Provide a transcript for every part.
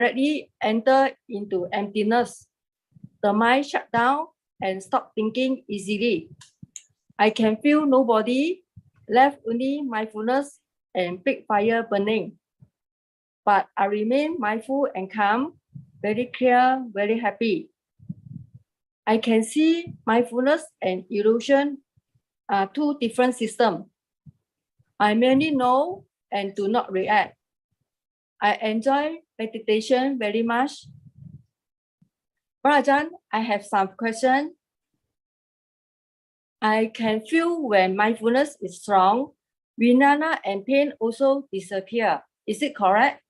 directly enter into emptiness. The mind shut down and stop thinking easily. I can feel no body, left only mindfulness and big fire burning. But I remain mindful and calm, very clear, very happy. I can see mindfulness and illusion are two different systems. I merely know and do not react. I enjoy meditation very much. Ajaan, I have some questions. I can feel when mindfulness is strong, vijnana and pain also disappear. Is it correct?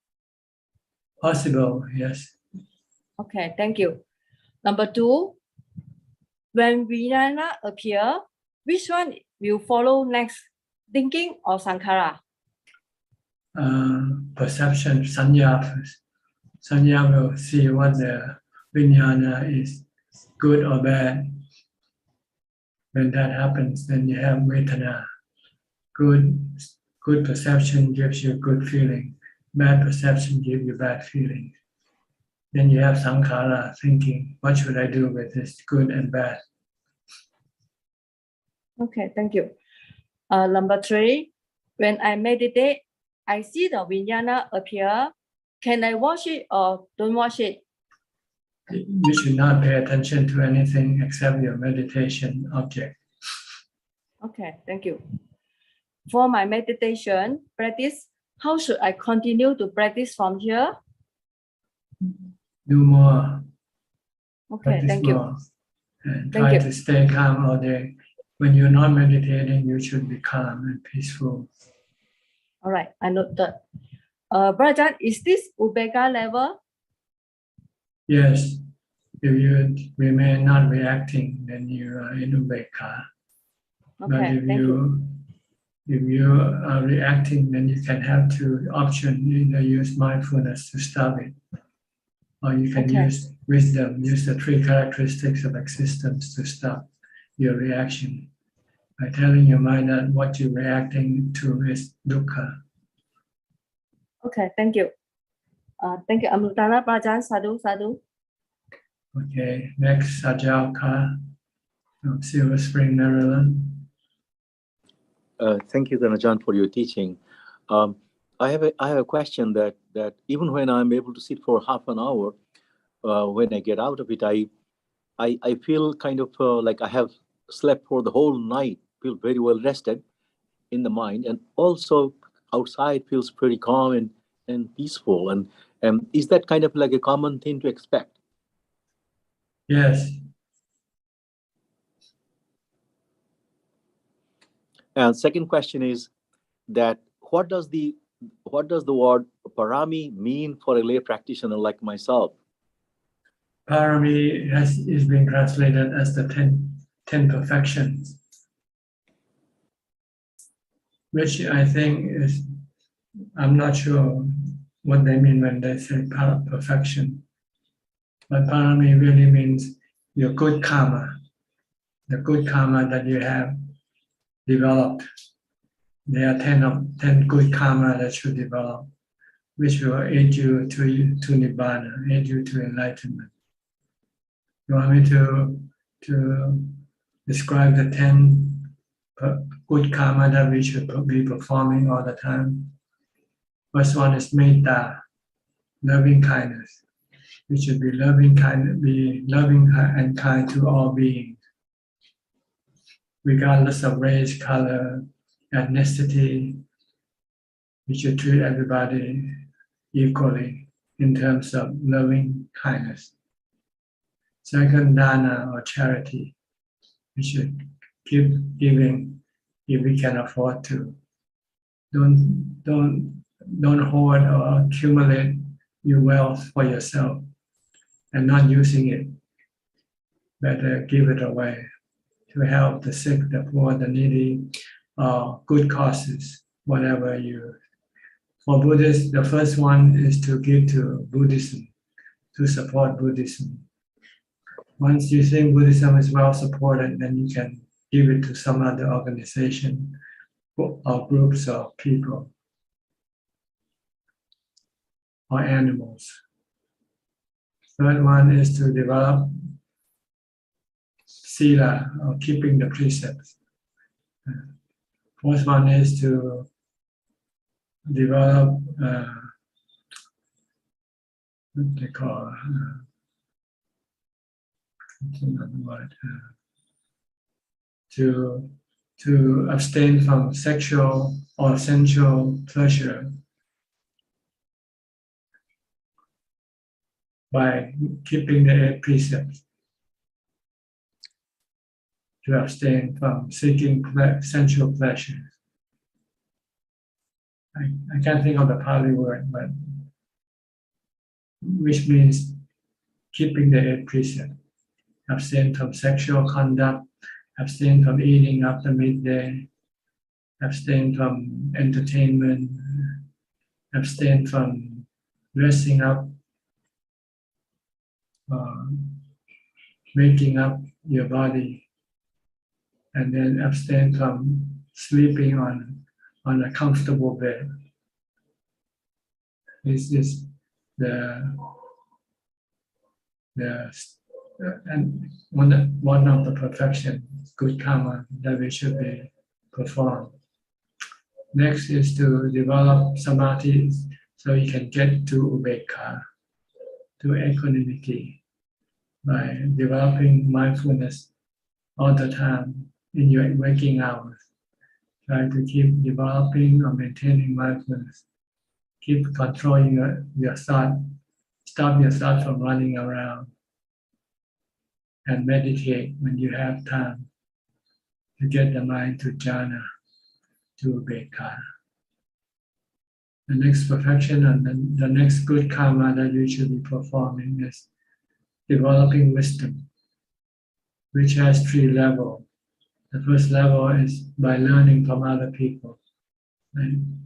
Possible, yes. Okay, thank you. Number 2, when vijnana appear, which one will follow next, thinking or sankhara? Perception, sanya first. Sanya will see what the vijnana is, good or bad. When that happens, then you have vedana. Good perception gives you good feeling. Bad perception gives you bad feeling. Then you have sankhara, thinking, what should I do with this good and bad? Okay, thank you. Number 3, when I meditate, I see the vijnana appear. Can I watch it or don't watch it? You should not pay attention to anything except your meditation object. Okay, thank you. For my meditation practice, how should I continue to practice from here? Do more. Okay, thank more. you. And try to stay calm all day. When you're not meditating, you should be calm and peaceful. All right, I note that. Ajaan, is this Ubeka level? Yes. If you remain not reacting, then you are in Ubeka. Okay, but if you are reacting, then you can have two options. Either use mindfulness to stop it, or you can use wisdom, use the 3 characteristics of existence to stop your reaction by telling your mind that what you're reacting to is dukkha. Okay, thank you. Thank you, Amrutana Ajaan, sadhu, sadhu. Okay, next, Sajalka from Silver Spring, Maryland. Thank you, Ajaan, for your teaching. I have a question that even when I'm able to sit for half an hour, when I get out of it, I feel kind of like I have slept for the whole night, feel very well rested in the mind, and also outside feels pretty calm and peaceful. And is that kind of like a common thing to expect? Yes. And second question is that what does the word parami mean for a lay practitioner like myself? Parami is being translated as the 10 perfections, which I think is, I'm not sure what they mean when they say perfection. But parami really means your good karma, the good karma that you have developed. There are 10 good karma that should develop, which will aid you to nibbana, aid you to enlightenment. You want me to describe the 10 good karma that we should be performing all the time? First one is metta, loving kindness. We should be loving and kind to all beings, regardless of race, color, ethnicity. We should treat everybody equally in terms of loving kindness. Second, dana or charity. We should keep giving if we can afford to. Don't hoard or accumulate your wealth for yourself and not using it. Better give it away to help the sick, the poor, the needy, or good causes, whatever you. For Buddhists, the first one is to give to Buddhism, to support Buddhism. Once you think Buddhism is well supported, then you can give it to some other organization or groups of people or animals. Third one is to develop sila, or keeping the precepts. Fourth one is to develop what they call to abstain from sexual or sensual pleasure by keeping the 8 precepts. To abstain from seeking sensual pleasures. I can't think of the Pali word, but which means keeping the 8 precepts. Abstain from sexual conduct, abstain from eating after midday, abstain from entertainment, abstain from dressing up, making up your body, and then abstain from sleeping on a comfortable bed. This is and one of the perfection, good karma that we should be performed. Next is to develop samadhi so you can get to ubekha, to equanimity, by developing mindfulness all the time in your waking hours. Try to keep developing or maintaining mindfulness. Keep controlling your thought. Stop your thought from running around. And meditate when you have time to get the mind to jhana, to ubekha. The next perfection and the next good karma that you should be performing is developing wisdom, which has 3 levels. The first level is by learning from other people, and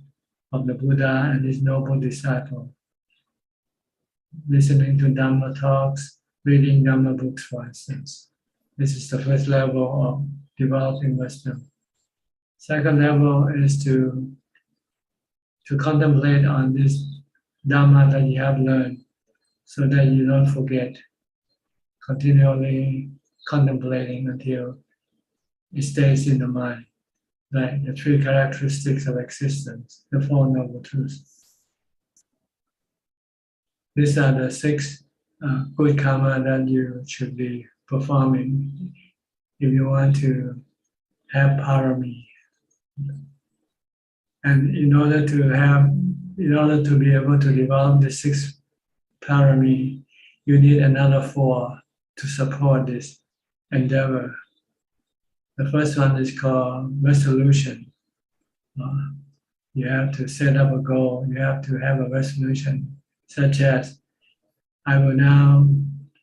of the Buddha and his noble disciple, listening to Dhammatalks, reading Dhamma books, for instance. This is the first level of developing wisdom. Second level is to contemplate on this Dhamma that you have learned so that you don't forget, continually contemplating until it stays in the mind, like the 3 characteristics of existence, the 4 noble truths. These are the 6 good karma that you should be performing if you want to have parami. And in order to be able to develop the 6 parami, you need another 4 to support this endeavor. The first one is called resolution. You have to set up a goal. You have to have a resolution, such as, I will now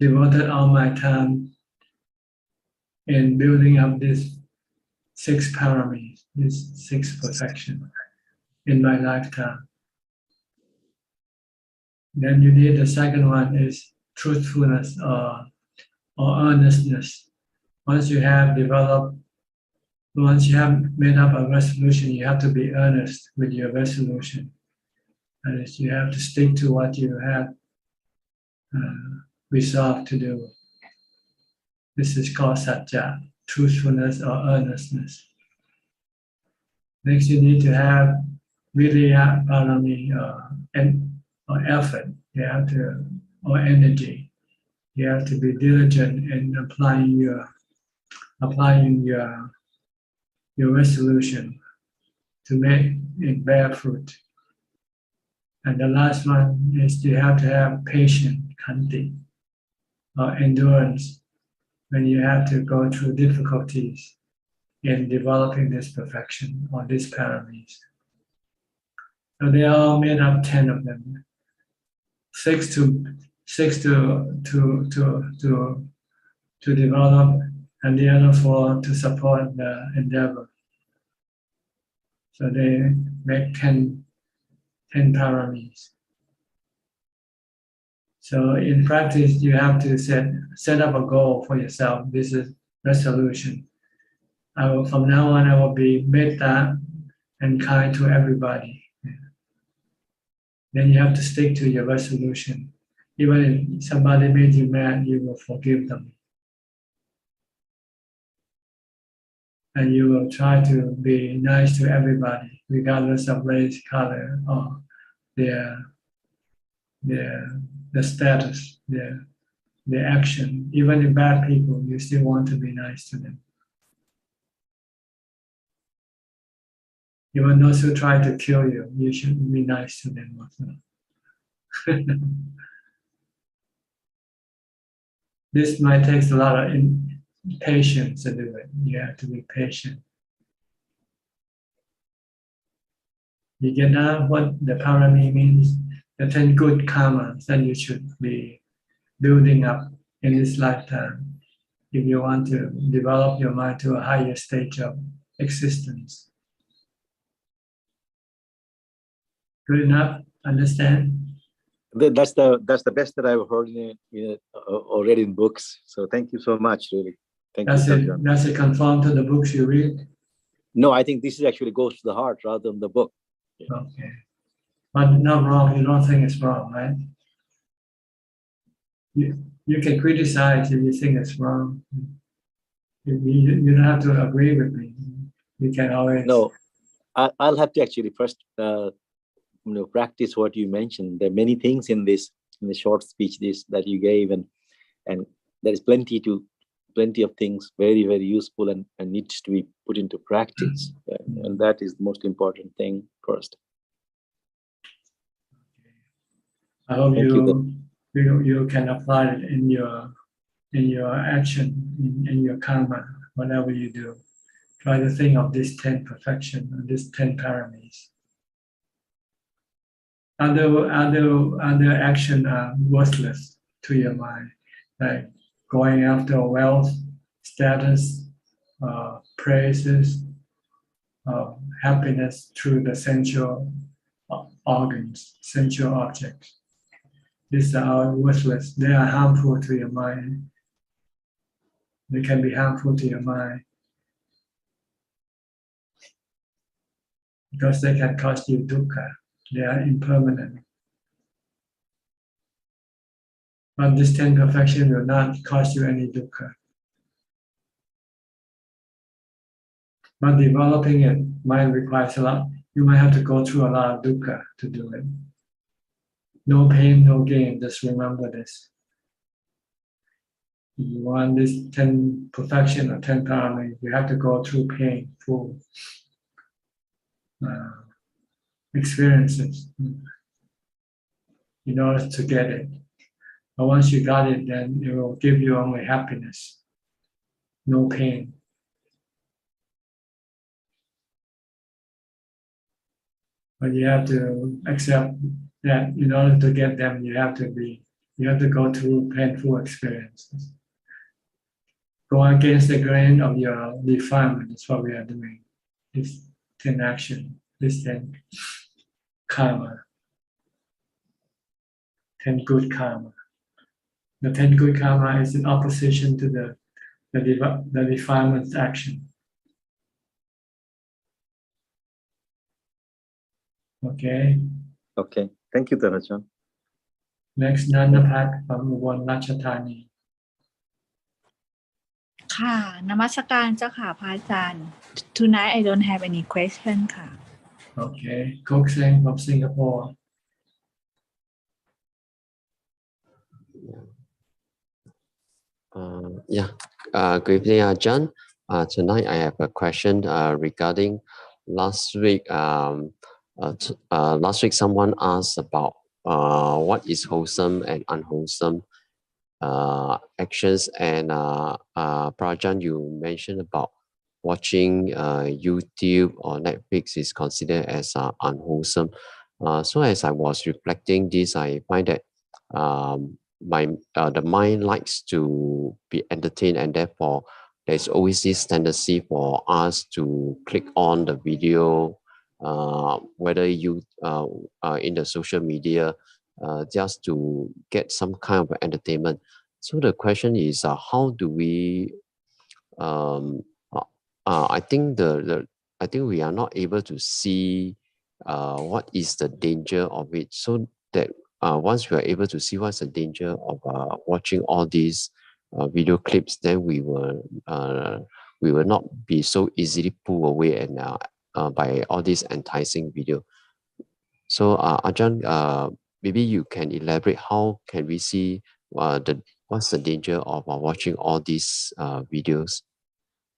devote all my time in building up these 6 paramis, this 6 perfection in my lifetime. Then you need the second one is truthfulness or earnestness. Once you have made up a resolution, you have to be earnest with your resolution. That is, you have to stick to what you have resolved to do. This is called satya, truthfulness or earnestness. Next, you need to have virya parami or effort. You have to, or energy. You have to be diligent in applying your resolution to make it bear fruit. And the last one is you have to have patience, khanti, or endurance when you have to go through difficulties in developing this perfection or these paramis. So they are all made up 10 of them. 6 to develop, and the other 4 to support the endeavor. So they make 10 paramis. So in practice, you have to set up a goal for yourself. This is resolution. From now on, I will be metta and kind to everybody. Then you have to stick to your resolution. Even if somebody made you mad, you will forgive them. And you will try to be nice to everybody, regardless of race, color, or their the status, their action. Even in bad people, you still want to be nice to them. Even those who try to kill you, you should be nice to them also. This might take a lot of patience to do it. You have to be patient. You get now what the parami means? The 10 good karmas that you should be building up in this lifetime if you want to develop your mind to a higher stage of existence. Good enough? Understand? That's the best that I've heard already in books. So thank you so much, really. Thank you. Does it conform to the books you read? No, I think this actually goes to the heart rather than the book. Yeah. Okay. But not wrong. You don't think it's wrong, right? You can criticize if you think it's wrong. You don't have to agree with me. You can always. No, I'll have to actually first practice what you mentioned. There are many things in the short speech that you gave, and there is plenty of things very, very useful and needs to be put into practice. And that is the most important thing first. I hope you can apply it in your action, in your karma, whatever you do. Try to think of these 10 perfection, these 10 paramis. Other action are worthless to your mind, like going after wealth, status, praises, happiness through the sensual organs, sensual objects. These are worthless. They are harmful to your mind. They can be harmful to your mind because they can cause you dukkha. They are impermanent. But this 10 perfection will not cause you any dukkha. But developing it might require a lot. You might have to go through a lot of dukkha to do it. No pain, no gain. Just remember this. If you want this 10 perfection or 10 karma, you have to go through painful experiences in order to get it. But once you got it, then it will give you only happiness, no pain. But you have to accept that in order to get them, you have to go through painful experiences. Go against the grain of your defilement is what we are doing. This 10 action, this 10 karma, 10 good karma. The 10 good karma is in opposition to the defilement action. Okay. Okay. Thank you, Ajaan. Next, Nanapat from Ubon Ratchathani. ค่ะนมัสการเจ้าค่ะพระอาจารย์ Tonight I don't have any question ค่ะ Okay. Kok Seng from Singapore. Good evening, Ajahn. Tonight I have a question regarding last week. Last week someone asked about what is wholesome and unwholesome actions, and Prajan, you mentioned about watching YouTube or Netflix is considered as unwholesome. So as I was reflecting this, I find that the mind likes to be entertained, and therefore there's always this tendency for us to click on the video, whether you in the social media, just to get some kind of entertainment. So the question is, how do we? I think I think we are not able to see what is the danger of it, so that once we are able to see what's the danger of watching all these video clips, then we will not be so easily pulled away and by all these enticing video. So Ajahn, maybe you can elaborate how can we see what's the danger of watching all these videos?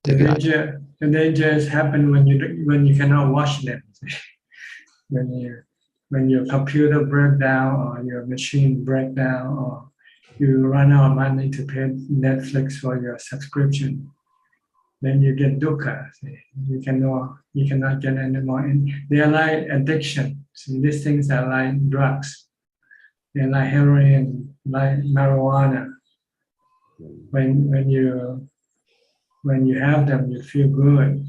The dangers happen when you cannot watch them. when your computer breaks down or your machine breaks down or you run out of money to pay Netflix for your subscription, then you get dukkha. You cannot get any more. They are like addiction. See, these things are like drugs. They're like heroin, like marijuana. When you have them, you feel good.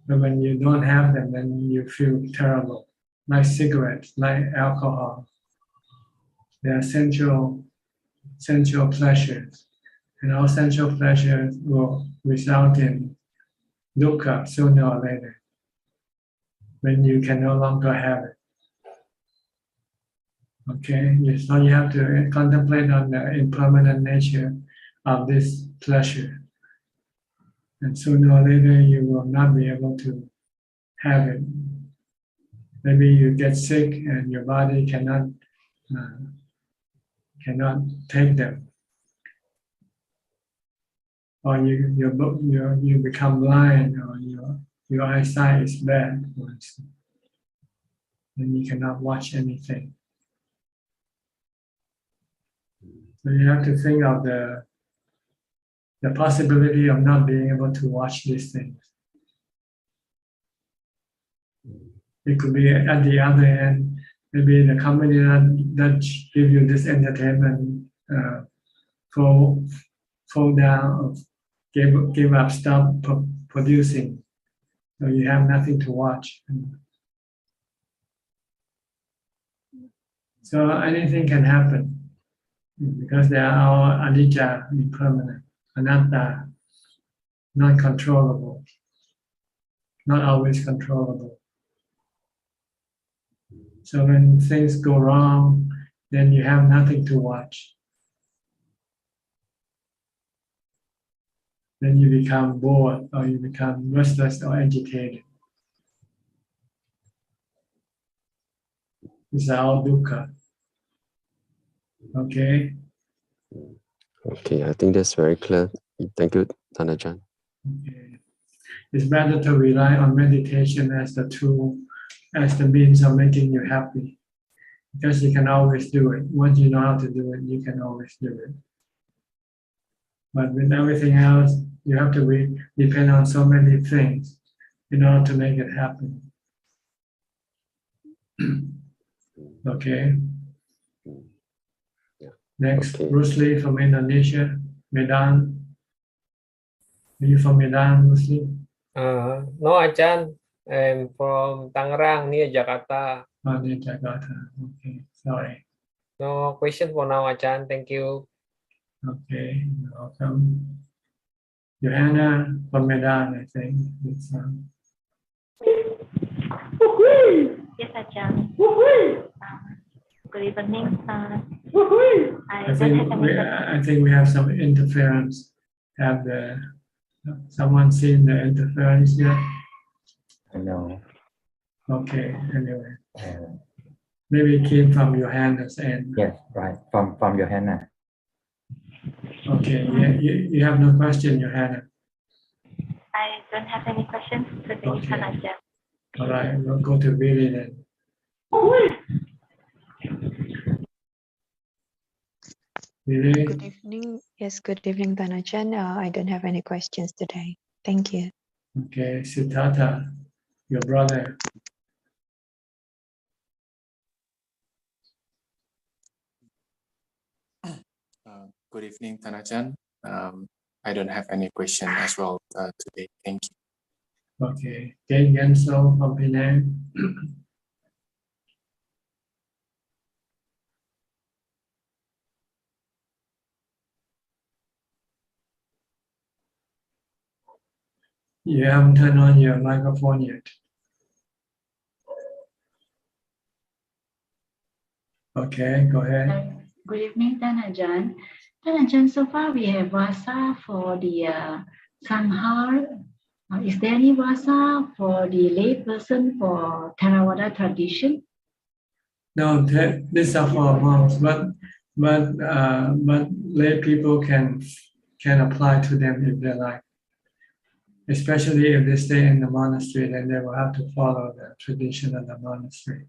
But when you don't have them, then you feel terrible. Like cigarettes, like alcohol. They are sensual pleasures. And all sensual pleasures will result in dukkha sooner or later, when you can no longer have it. Okay, so you have to contemplate on the impermanent nature of this pleasure. And sooner or later you will not be able to have it. Maybe you get sick and your body cannot take them. Or you become blind, or your eyesight is bad, for instance. Then you cannot watch anything. So you have to think of the possibility of not being able to watch these things. It could be at the other end, maybe the company that give you this entertainment fall down, give up, stop producing, so you have nothing to watch. So anything can happen because they are all anicca, impermanent, anatta, not controllable, not always controllable. So when things go wrong, then you have nothing to watch. Then you become bored, or you become restless or agitated. These are all dukkha. Okay? Okay, I think that's very clear. Thank you, Ajahn. Okay. It's better to rely on meditation as the tool, as the means of making you happy. Because you can always do it. Once you know how to do it, you can always do it. But with everything else, you have to depend on so many things in order to make it happen. Okay? Yeah. Next, Okay. Bruce Lee from Indonesia. Medan. Are you from Medan, Bruce Lee? No, Ajahn. I'm from Tangerang, near Jakarta. Oh, near Jakarta. Okay, sorry. No question for now, Ajahn. Thank you. Okay, you're welcome. Johanna from Medan, I think. Yes, Ajahn. Good evening. I think we have some interference. Have someone seen the interference yet? No. Okay, anyway. Maybe it came from Johanna's end. Yes, right. From Johanna. Okay, you have no question, Johanna. I don't have any questions today, Okay. Ajahn. All right, we'll go to Billy then. Billy? Good evening. Yes, good evening, Ajahn. I don't have any questions today. Thank you. Okay, Siddhartha, your brother. Good evening, Ajahn. I don't have any question as well today. Thank you. Okay, Jane Genso from Penang. You haven't turned on your microphone yet. Okay, go ahead. Good evening, Tan Ajaan. Tan Ajaan, so far we have Vasa for the Sanghar. Is there any Vasa for the lay person for Theravada tradition? No, these are for monks, but lay people can apply to them if they like. Especially if they stay in the monastery, then they will have to follow the tradition of the monastery.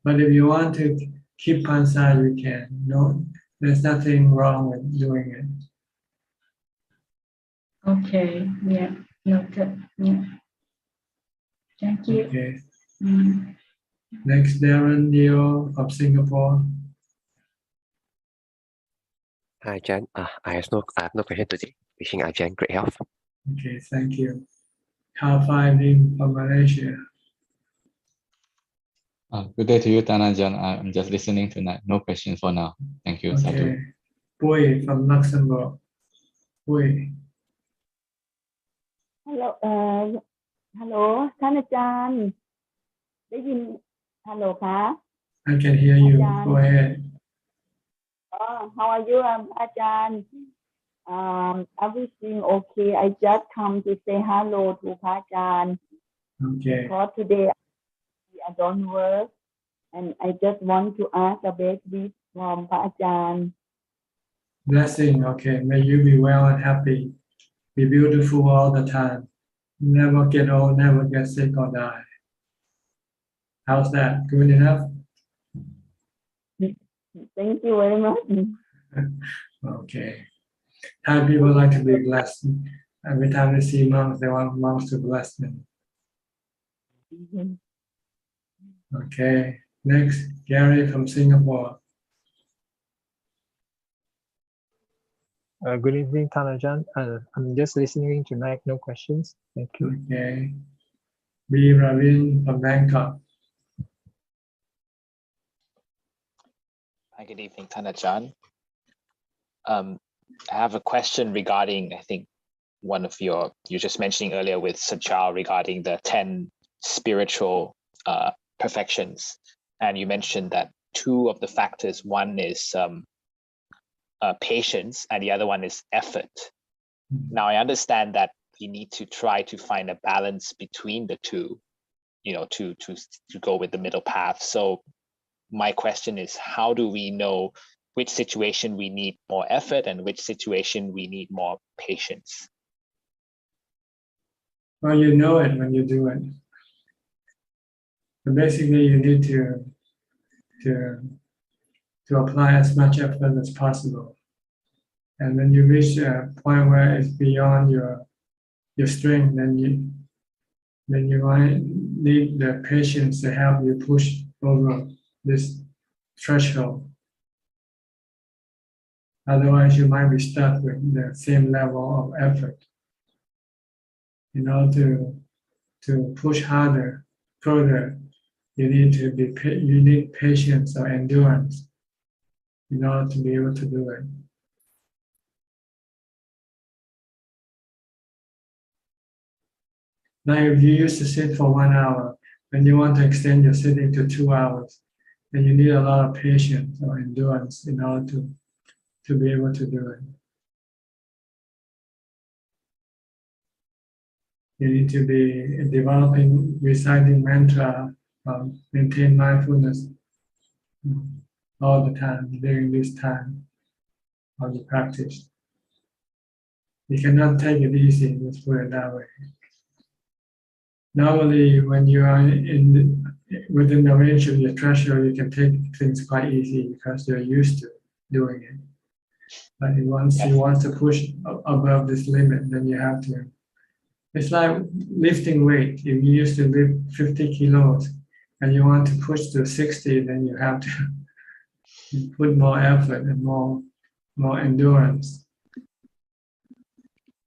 But if you want to keep pansa, you can. No, there's nothing wrong with doing it. Okay, yeah, noted. Yeah. Thank you. Okay. Next, Darren Neo from Singapore. Hi, Ajaan. I have no question today. Wishing Ajaan great health. Okay, thank you. Carl Lim from Malaysia. Good day to you, Tan Ajaan. I'm just listening tonight. No questions for now. Thank you. Okay. Pui from Luxembourg. Pui. Hello, hello ท่านอาจารย์ได้ยิน Hello คะ I can hear you. Go ahead. How are you, อาจารย์ everything okay. I just come to say hello to พระอาจารย์ Okay. Because today I don't work and I just want to ask a bit from พระอาจารย์ Blessing. Okay. May you be well and happy. Be beautiful all the time. Never get old, never get sick or die. How's that? Good enough? Thank you very much. Okay. Thai people like to be blessed. Every time they see monks, they want monks to bless them. Okay. Next, Gary from Singapore. Good evening, Tan Ajaan. I'm just listening tonight. No questions. Thank you. Okay. B. Ravin from Bangkok. Hi, good evening, Tan Ajaan. I have a question regarding, I think, one of you just mentioning earlier with Suchart regarding the 10 spiritual perfections. And you mentioned that 2 of the factors, one is patience and the other one is effort. Now, I understand that we need to try to find a balance between the 2, you know, to go with the middle path. So my question is, how do we know which situation we need more effort and which situation we need more patience? Well, you know it when you do it. But basically, you need to apply as much effort as possible. And when you reach a point where it's beyond your strength, then you might need the patience to help you push over this threshold. Otherwise, you might be stuck with the same level of effort. In order to push harder, further, you need patience or endurance in order to be able to do it. Now, if you used to sit for 1 hour, and you want to extend your sitting to 2 hours, then you need a lot of patience or endurance in order to be able to do it. You need to be developing, reciting mantra, maintain mindfulness all the time during this time of the practice. You cannot take it easy, let's put it that way. Normally, when you are within the range of your threshold, you can take things quite easy because you're used to doing it. But once you want to push above this limit, then you have to. It's like lifting weight. If you used to lift 50 kilos and you want to push to 60, then you have to put more effort and more endurance.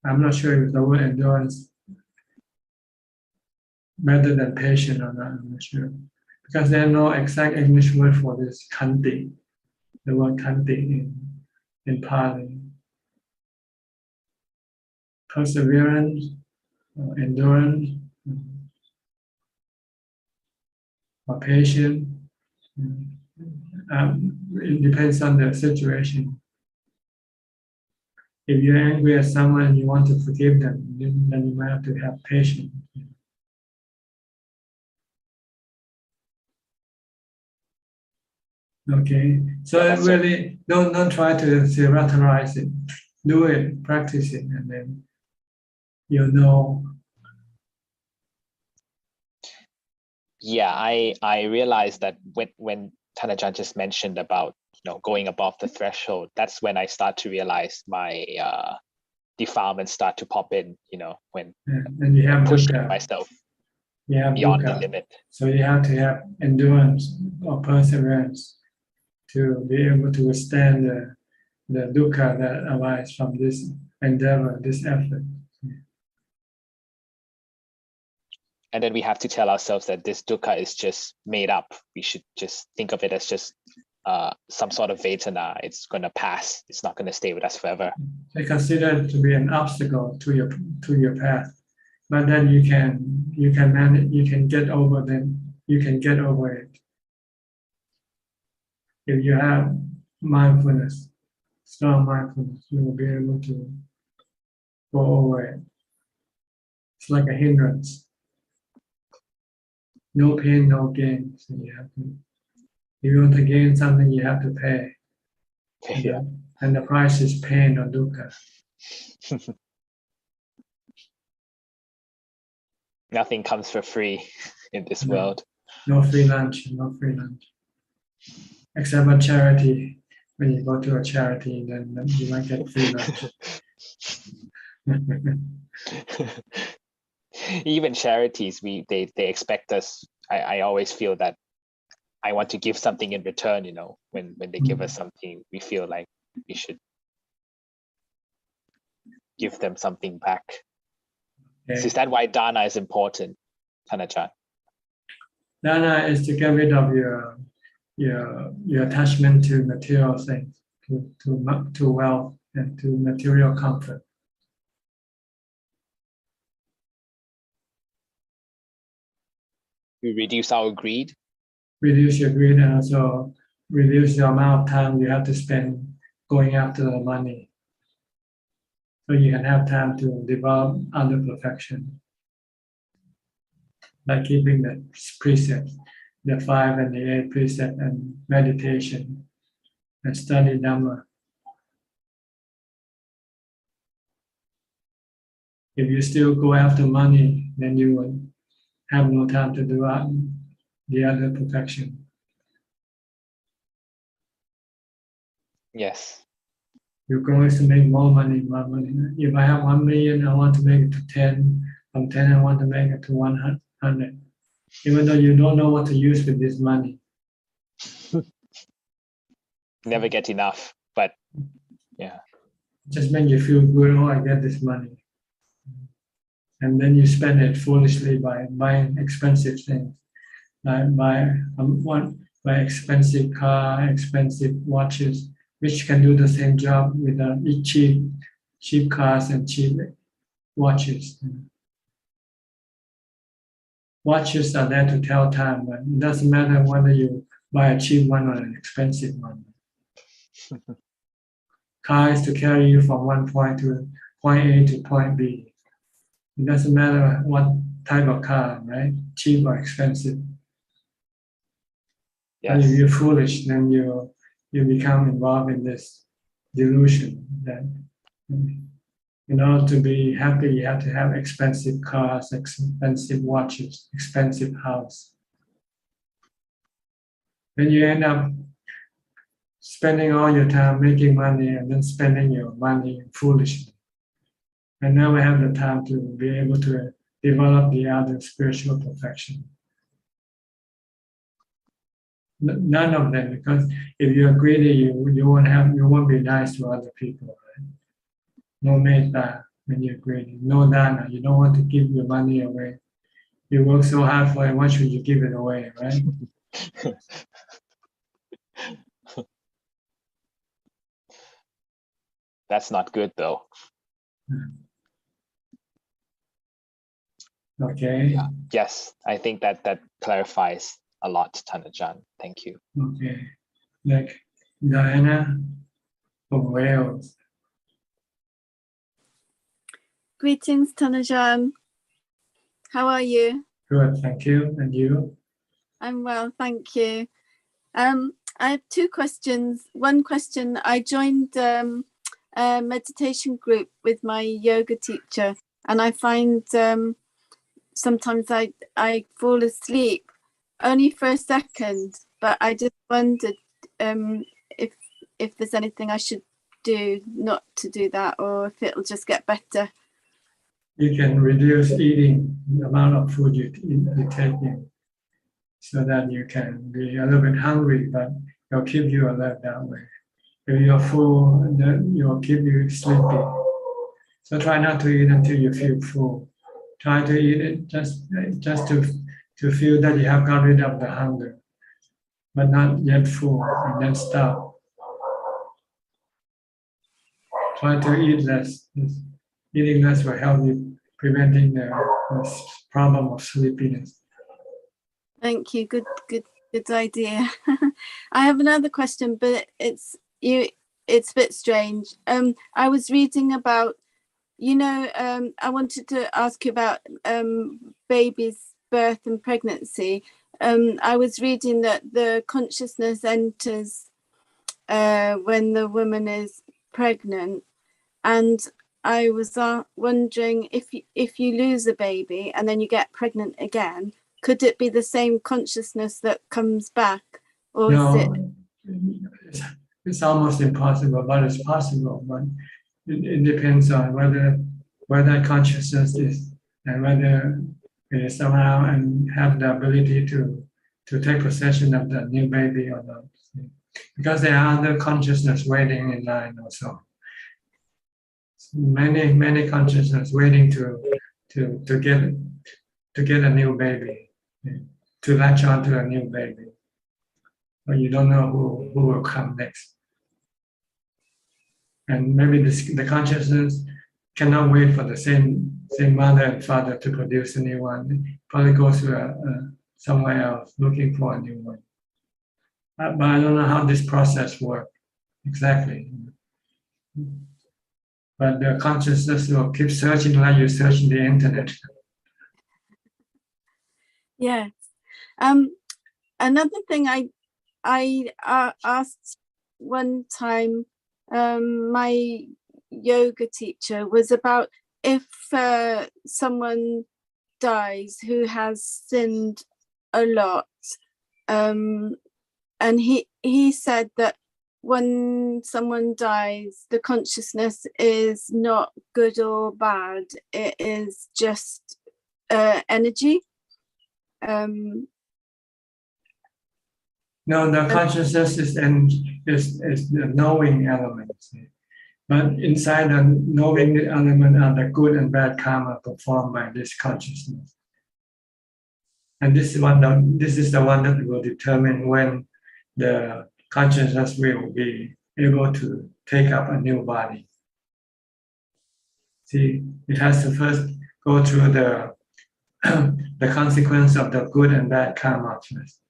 I'm not sure if the word endurance better than patient or not, I'm not sure. Because there are no exact English word for this kanti, the word kanti in Pali. Perseverance, endurance, or patience. It depends on the situation. If you're angry at someone and you want to forgive them, then you might have to have patience. Okay, so really don't try to theorize it. Do it, practice it, and then you'll know. Yeah, I realized that when Thanajan just mentioned about going above the threshold, that's when I start to realize my defilements start to pop in. When and you have pushing dukkha. myself You have beyond dukkha. the limit. So you have to have endurance or perseverance to be able to withstand the dukkha that arises from this endeavor, this effort. And then we have to tell ourselves that this dukkha is just made up. We should just think of it as just some sort of vedana. It's going to pass. It's not going to stay with us forever. I consider it to be an obstacle to your path, but then you can manage. You can get over them. You can get over it if you have mindfulness, strong mindfulness. You will be able to go over it. It's like a hindrance. No pain, no gain. So you have to. If you want to gain something, you have to pay. Yeah. And the price is pain or dukkha. Nothing comes for free in this world. No free lunch, no free lunch. Except for charity. When you go to a charity, then you might get free lunch. Even charities, they expect us. I always feel that I want to give something in return. When they give us something, we feel like we should give them something back. Okay. So is that why dana is important, Thanajan? Dana is to get rid of your attachment to material things, to wealth and to material comfort. We reduce our greed. Reduce your greed and also reduce the amount of time you have to spend going after the money. So you can have time to develop other perfection. By keeping the precepts, the 5 and the 8 precepts, and meditation and study Dhamma. If you still go after money, then you will have no time to do the other perfection. Yes. Your goal is to make more money, more money. If I have 1 million, I want to make it to 10. From 10, I want to make it to 100. Even though you don't know what to use with this money. Never get enough, but yeah. Just make you feel good, oh, I get this money. And then you spend it foolishly by buying expensive things. Like buy expensive car, expensive watches, which can do the same job with cheap cars and cheap watches. Watches are there to tell time, but it doesn't matter whether you buy a cheap one or an expensive one. Car is to carry you from one point to point A to point B. It doesn't matter what type of car, right? Cheap or expensive. Yes. But if you're foolish, then you become involved in this delusion that in order to be happy, you have to have expensive cars, expensive watches, expensive house. Then you end up spending all your time making money and then spending your money foolishly. And now we have the time to be able to develop the other spiritual perfection. None of them, because if you're greedy, you won't be nice to other people, right? No metta when you're greedy, no dana. You don't want to give your money away. You work so hard for it. Why should you give it away, right? That's not good, though. Okay. Yeah. Yes, I think that clarifies a lot, Thanajan. Thank you. Okay. like Diana from Wales. Greetings, Tanajan. How are you? Good, thank you. And you? I'm well, thank you. I have two questions. One question, I joined a meditation group with my yoga teacher, and I find sometimes I fall asleep only for a second, but I just wondered if there's anything I should do not to do that, or if it'll just get better. You can reduce eating the amount of food you take in, so that you can be a little bit hungry, but it'll keep you alert that way. If you're full, then it'll keep you sleepy. So try not to eat until you feel full. Try to eat it just to feel that you have got rid of the hunger, but not yet full, and then stop. Try to eat less. Eating less will help you preventing the problem of sleepiness. Thank you. Good idea. I have another question, but it's a bit strange. I was reading about, I wanted to ask you about baby's birth and pregnancy. I was reading that the consciousness enters when the woman is pregnant, and I was wondering if you lose a baby and then you get pregnant again, could it be the same consciousness that comes back, or No, is it? it's almost impossible, but it's possible. But it depends on whether consciousness is, and whether it is somehow and have the ability to take possession of the new baby or not. Because there are other consciousness waiting in line also. Many consciousness waiting to get a new baby, to latch on to a new baby. But you don't know who will come next. And maybe the consciousness cannot wait for the same mother and father to produce a new one. Probably goes to somewhere else looking for a new one. But I don't know how this process works exactly. But the consciousness will keep searching like you search the internet. Yes. Another thing I asked one time my yoga teacher was about if someone dies who has sinned a lot, and he said that when someone dies, the consciousness is not good or bad, it is just energy. No, the consciousness is the knowing element. But inside the knowing element are the good and bad karma performed by this consciousness. And this is the one that will determine when the consciousness will be able to take up a new body. See, it has to first go through the consequence of the good and bad karma first,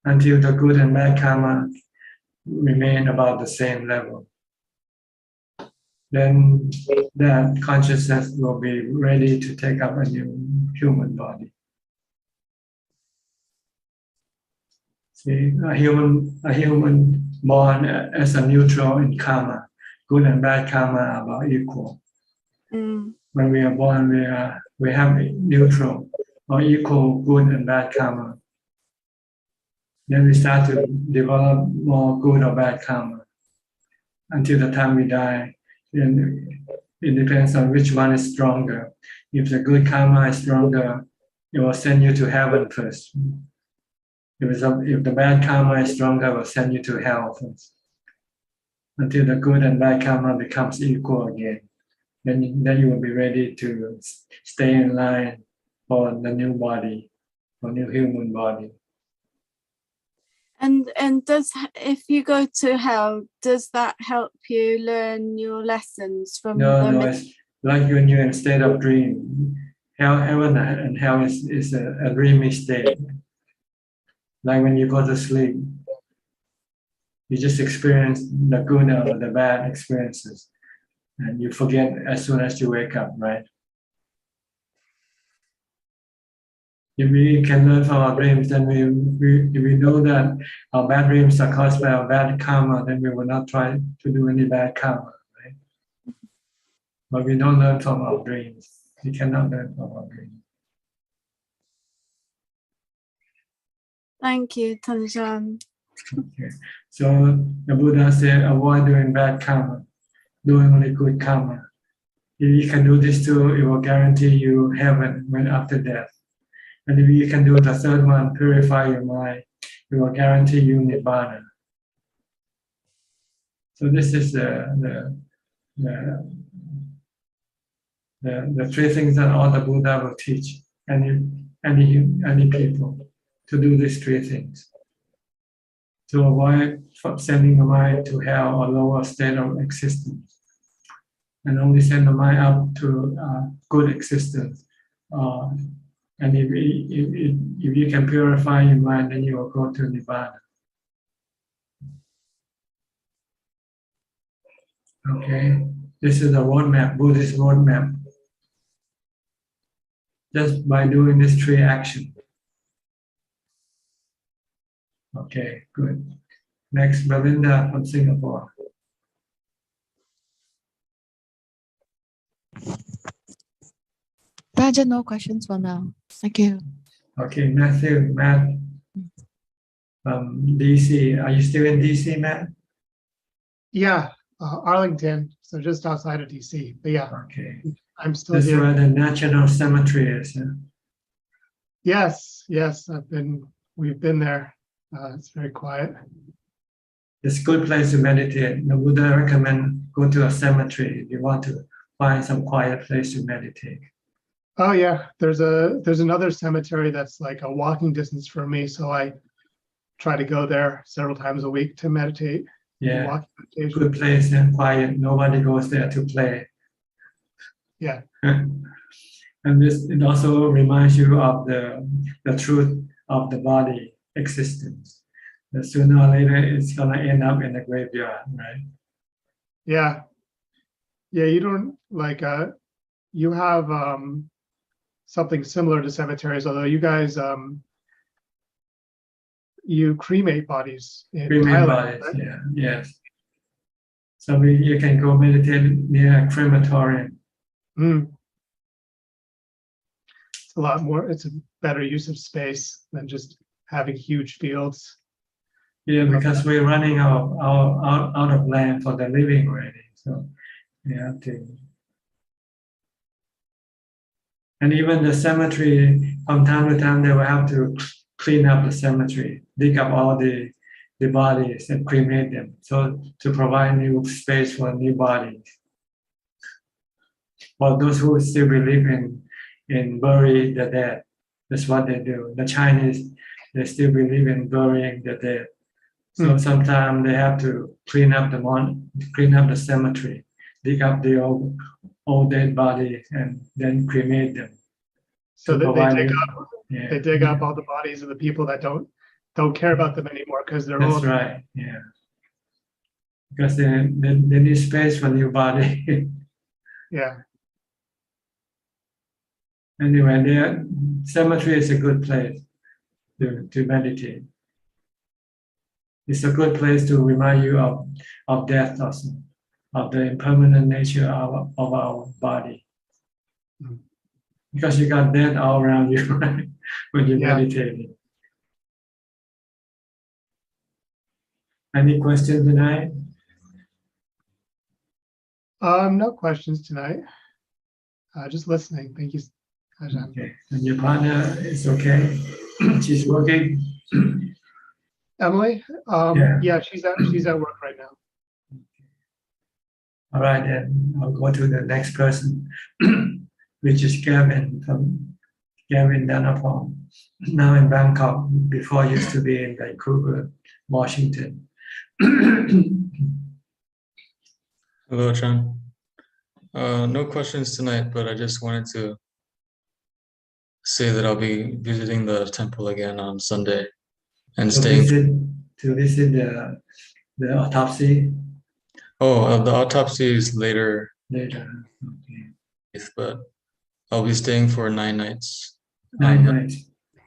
until the good and bad karma remain about the same level. Then that consciousness will be ready to take up a new human body. See, a human born as a neutral in karma, good and bad karma are about equal. Mm. When we are born, we have neutral or equal good and bad karma. Then we start to develop more good or bad karma until the time we die. And it depends on which one is stronger. If the good karma is stronger, it will send you to heaven first. If the bad karma is stronger, it will send you to hell first. Until the good and bad karma becomes equal again. Then you will be ready to stay in line for the new body, for new human body. And if you go to hell, does that help you learn your lessons from No, it's like when you're in a state of dream. Heaven and hell is a dreamy state. Like when you go to sleep. You just experience the good or the bad experiences, and you forget as soon as you wake up, right? If we can learn from our dreams, then if we know that our bad dreams are caused by our bad karma, then we will not try to do any bad karma, right? But we don't learn from our dreams. We cannot learn from our dreams. Thank you, Ajahn. Okay. So the Buddha said, avoid doing bad karma, doing only good karma. If you can do this too, it will guarantee you heaven when after death. And if you can do the third one, purify your mind, it will guarantee you nibbana. So this is the three things that all the Buddha will teach any people to do these three things. To avoid sending the mind to hell or lower state of existence, and only send the mind up to good existence. And if you can purify your mind, then you will go to Nibbana. Okay, this is the roadmap, Buddhist roadmap. Just by doing these three actions. Okay, good. Next, Belinda from Singapore. Ajahn, no questions for now. Thank you. Okay, Matt from DC. Are you still in DC, Matt? Yeah, Arlington, so just outside of DC. But yeah, okay. I'm still That's here. where the National Cemetery is. Yeah? Yes, we've been there. It's very quiet. It's a good place to meditate. The Buddha recommend go to a cemetery if you want to find some quiet place to meditate. Oh yeah, there's another cemetery that's like a walking distance from me, so I try to go there several times a week to meditate. Yeah, good place and quiet. Nobody goes there to play. Yeah. And it also reminds you of the truth of the body existence. That sooner or later it's gonna end up in the graveyard, right? Yeah. Yeah, you don't like you have something similar to cemeteries, although you guys you cremate bodies in Thailand, Bodies, right? yeah, yes. So you can go meditate near a crematorium. It's a lot more, it's a better use of space than just having huge fields. Yeah, because we're running out of land for the living already. So we have to. And even the cemetery, from time to time, they will have to clean up the cemetery, dig up all the bodies and cremate them. So to provide new space for new bodies. For those who still believe in bury the dead, that's what they do. The Chinese, they still believe in burying the dead. So sometimes they have to clean up the cemetery, dig up the old dead bodies, and then cremate them. So they dig up all the bodies of the people that don't care about them anymore because they're old. That's right. Yeah. Because they need space for new body. Yeah. Anyway, the cemetery is a good place to meditate. It's a good place to remind you of death also, of the impermanent nature of our body. Because you got death all around you, right? When you're meditating. Any questions tonight? No questions tonight. Just listening. Thank you, Ajahn. Okay. And your partner is okay? She's working? Emily? Yeah, she's at work right now. All right, then I'll go to the next person, which is Gavin from Dhammatalk, now in Bangkok. Before used to be in Vancouver, Washington. Hello, Ajahn. No questions tonight, but I just wanted to say that I'll be visiting the temple again on Sunday and to visit The autopsy? Oh, the autopsy is later. Later. Okay. But I'll be staying for 9 nights. 9 nights.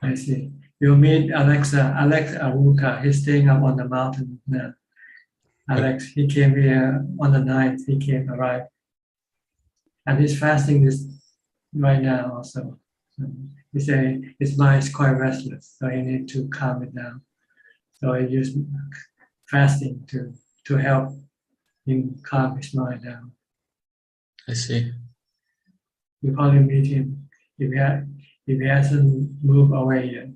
I see. You'll meet Alex Aruka. He's staying up on the mountain now. Alex, he came here on the 9th. He arrived. And he's fasting this right now also. So he said his mind is quite restless, so he needs to calm it down. So he used fasting to help him calm his mind down. I see. You probably meet him if he hasn't moved away yet.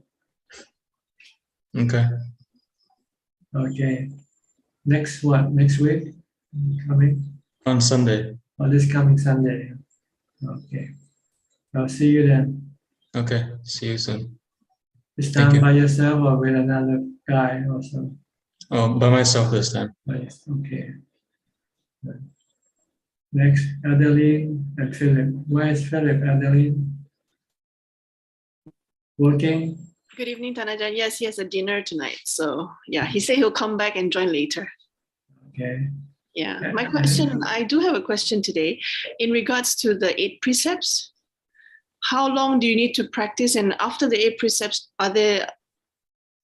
Okay. Okay. Next week? Coming? On Sunday. Oh, this coming Sunday. Okay. I'll see you then. Okay. See you soon. This time by yourself or with another guy also? Oh, by myself this time. Yes. Okay. Next, Adeline and Philip. Where is Philip, Adeline? Working? Good evening, Tanajan. Yes, he has a dinner tonight. So yeah, he said he'll come back and join later. Okay. Yeah. My question, I do have a question today in regards to the 8 precepts. How long do you need to practice? And after the 8 precepts, are there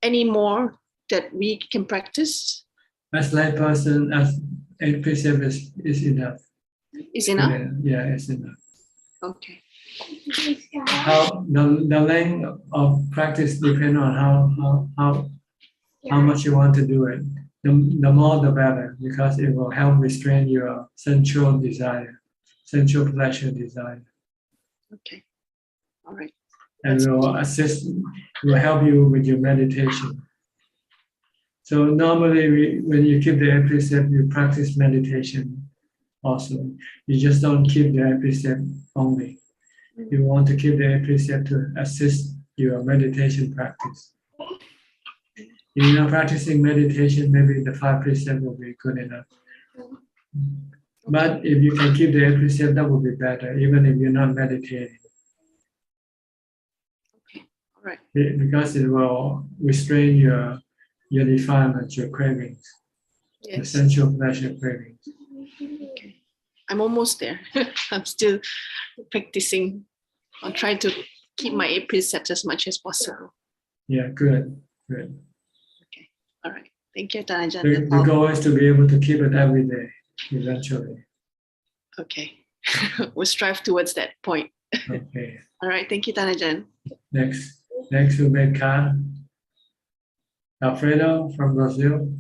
any more that we can practice? As lay person, as 8 precepts is enough. Is enough? Yeah, it's enough. Okay. How the length of practice depends on how much you want to do it. The more the better, because it will help restrain your sensual desire, sensual pleasure desire. Okay. All right. And will help you with your meditation. So normally when you keep the 8 precept, you practice meditation also. You just don't keep the 8 precept only. You want to keep the 8 precept to assist your meditation practice. If you're not practicing meditation, maybe the 5 precepts will be good enough. But if you can keep the 8 precepts, that would be better, even if you're not meditating. Okay, all right. Because it will restrain your defilements, your cravings, Yes. the sensual pleasure cravings. Okay. I'm almost there. I'm still practicing. I'll try to keep my 8 precepts as much as possible. Yeah, good. Okay, all right. Thank you, Tanajan. The goal is to be able to keep it every day, eventually. Okay, we'll strive towards that point. Okay. All right, thank you, Tanajan. Next will be Khan. Alfredo from Brazil.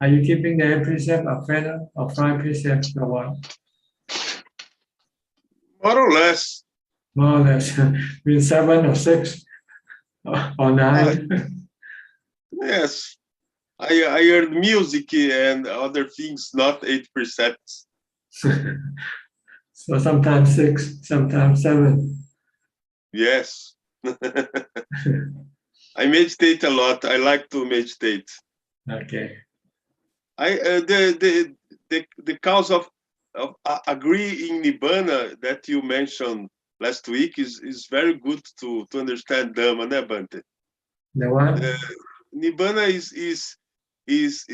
Are you keeping the 8 precept, Alfredo, or 5 precepts or what? More or less. More or less. Mean 7 or 6 or 9? Yes. I heard music and other things, not 8 precepts. So sometimes 6, sometimes 7. Yes. I meditate a lot. I like to meditate. Okay. The cause of agree in Nibbana that you mentioned last week is very good to understand Dhamma, né, Bante? The what? Nibbana is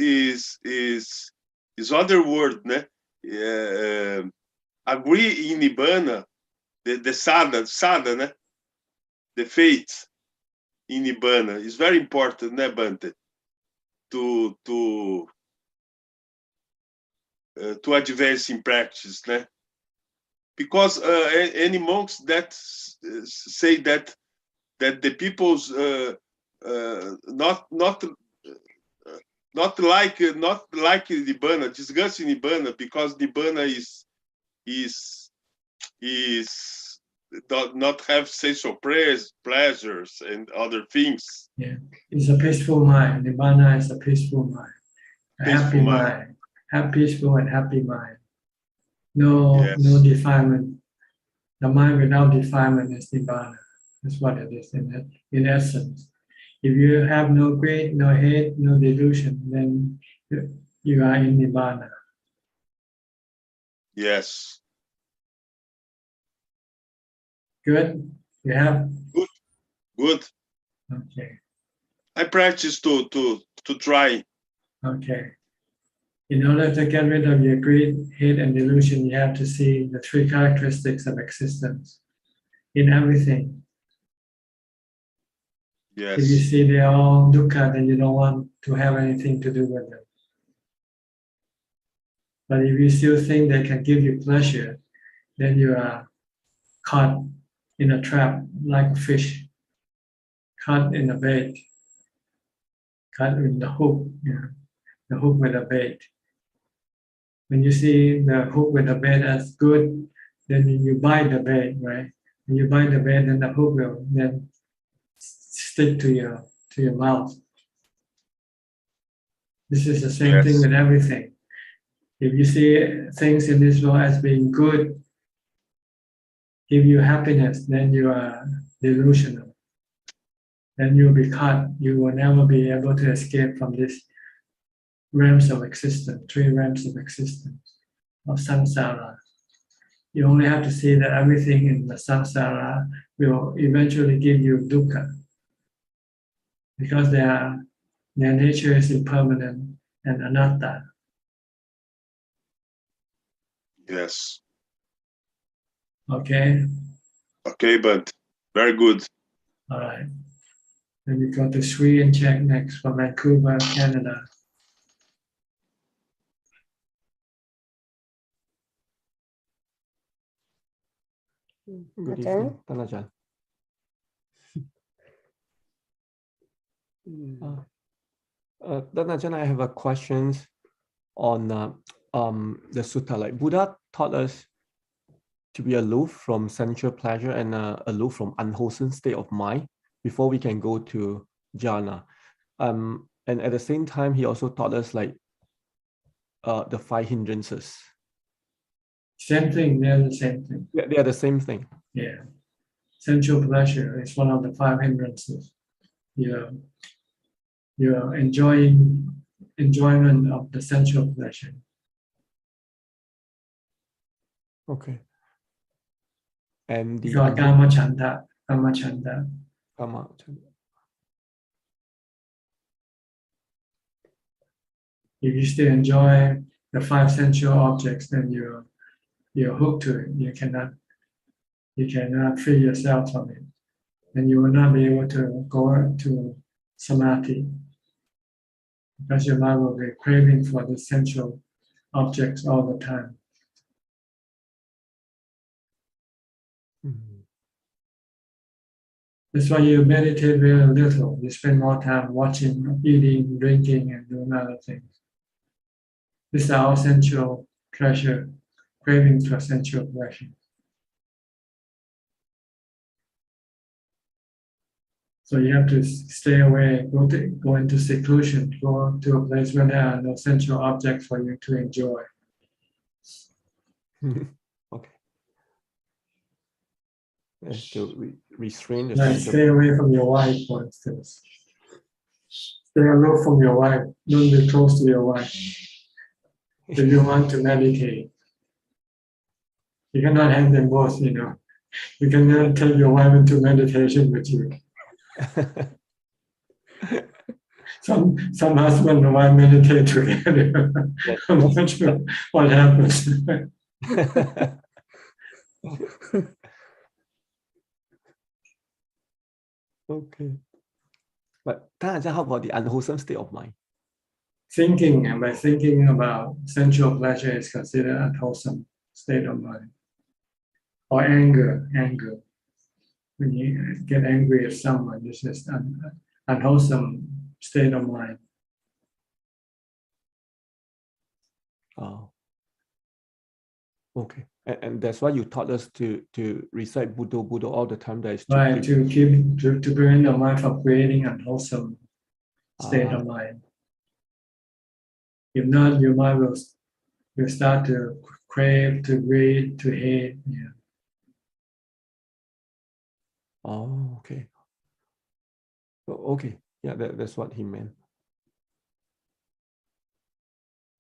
other word, né? Agree in Nibbana, the sadhana, né? The faith in Nibbana is very important, né, Bante? To advance in practice, né? Because any monks that say that the people's not like Nibbana, discussing Nibbana, because Nibbana is not have sensual pleasures and other things. Yeah, it's a peaceful mind. Nibbana is a peaceful mind, a happy mind, peaceful and happy mind. No defilement. The mind without defilement is Nibbana. That's what it is in essence. If you have no greed, no hate, no delusion, then you are in Nibbana. Yes. Good. You have good. Okay. I practice to try Okay. In order to get rid of your greed, hate, and delusion, you have to see the three characteristics of existence in everything. Yes. If you see they're all dukkha, then you don't want to have anything to do with them. But if you still think they can give you pleasure, then you are caught in a trap like a fish, caught in a bait, caught in the hook, the hook with a bait. When you see the hook with the bait as good, then you bite the bait, right? When you bite the bait, then the hook will then stick to your mouth. This is the same thing with everything. If you see things in this world as being good, give you happiness, then you are delusional. Then you'll be caught. You will never be able to escape from this realms of existence, three realms of existence, of samsara. You only have to see that everything in the samsara will eventually give you dukkha, because their nature is impermanent and anatta. Yes. Okay? Okay, but very good. All right. Then we go to Sri and check next from Vancouver, Canada. Good evening, Ajaan. Ajaan, I have a question on the sutta. Like Buddha taught us to be aloof from sensual pleasure and aloof from unwholesome state of mind before we can go to jhana. And at the same time, he also taught us like the five hindrances. Same thing, they're the same thing. Yeah, they are the same thing. Yeah. Sensual pleasure is one of the five hindrances. You're enjoyment of the sensual pleasure. Okay. And the Kama chanda. If you still enjoy the five sensual objects, then you're hooked to it. You cannot free yourself from it. And you will not be able to go to samadhi, because your mind will be craving for the sensual objects all the time. That's why you meditate very little. You spend more time watching, eating, drinking, and doing other things. These are all sensual pleasure, craving for sensual pleasure. So you have to stay away, go into seclusion, go to a place where there are no sensual objects for you to enjoy. Okay. To restrain the Like stay away from your wife, for instance. Stay aloof from your wife. Don't be close to your wife. If you want to meditate, you cannot have them both, You cannot take your wife into meditation with you. Some husband and wife meditate together. I'm not sure what happens. Okay. But how about the unwholesome state of mind? Thinking, and by thinking about sensual pleasure is considered unwholesome state of mind. Or anger. When you get angry at someone, this is unwholesome state of mind. Oh. Okay. And that's why you taught us to recite Buddha all the time. That is right, to prevent the mind from creating unwholesome state of mind. If not, your mind will start to crave, to greed, to hate. Yeah. Oh, okay. Okay. Yeah, that's what he meant.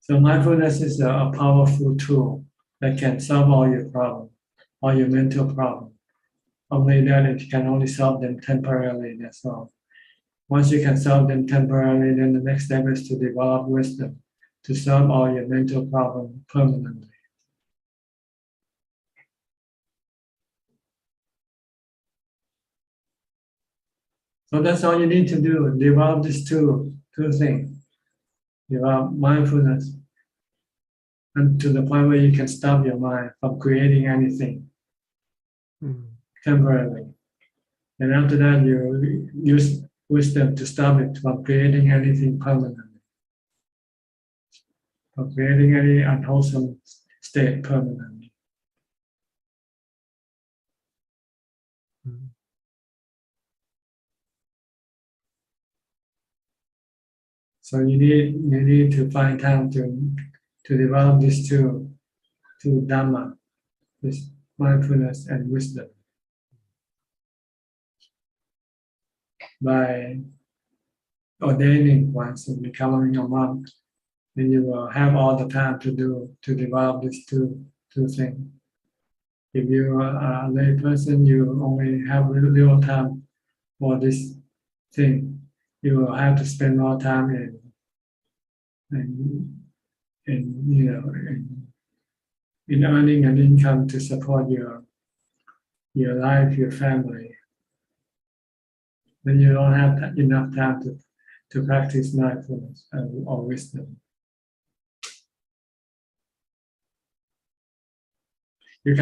So mindfulness is a powerful tool that can solve all your problems, all your mental problems. Only that it can only solve them temporarily, that's all. Once you can solve them temporarily, then the next step is to develop wisdom to solve all your mental problems permanently. So that's all you need to do. Develop these two things. Develop mindfulness, and to the point where you can stop your mind from creating anything temporarily. And after that, you use wisdom to stop it from creating anything permanently, from creating any unwholesome state permanently. So you need to find time to develop these two Dhamma, this mindfulness and wisdom. By ordaining once and becoming a monk, then you will have all the time to develop these two things. If you are a lay person, you only have little time for this thing. You will have to spend more time in earning an income to support your life, your family. Then you don't have enough time to practice mindfulness or wisdom. You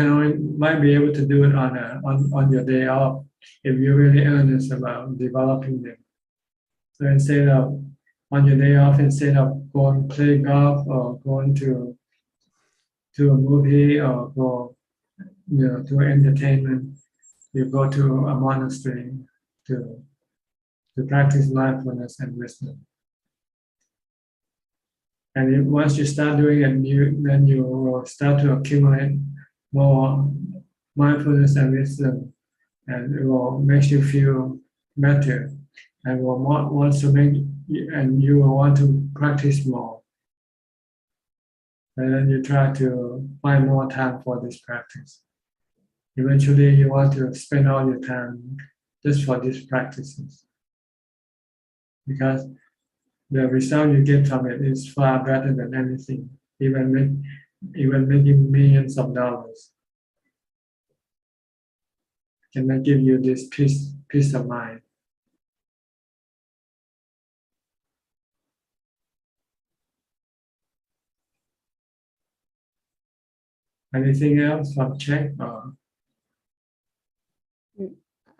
might be able to do it on your day off if you're really earnest about developing them. So instead of on your day off, instead of going to play golf or going to a movie or go to entertainment, you go to a monastery to practice mindfulness and wisdom. And once you start doing it, then you will start to accumulate more mindfulness and wisdom, and it will make you feel better, and will want to and you will want to practice more. And then you try to find more time for this practice. Eventually, you want to spend all your time just for these practices, because the result you get from it is far better than anything, even making millions of dollars. Can I give you this peace of mind? Anything else from check?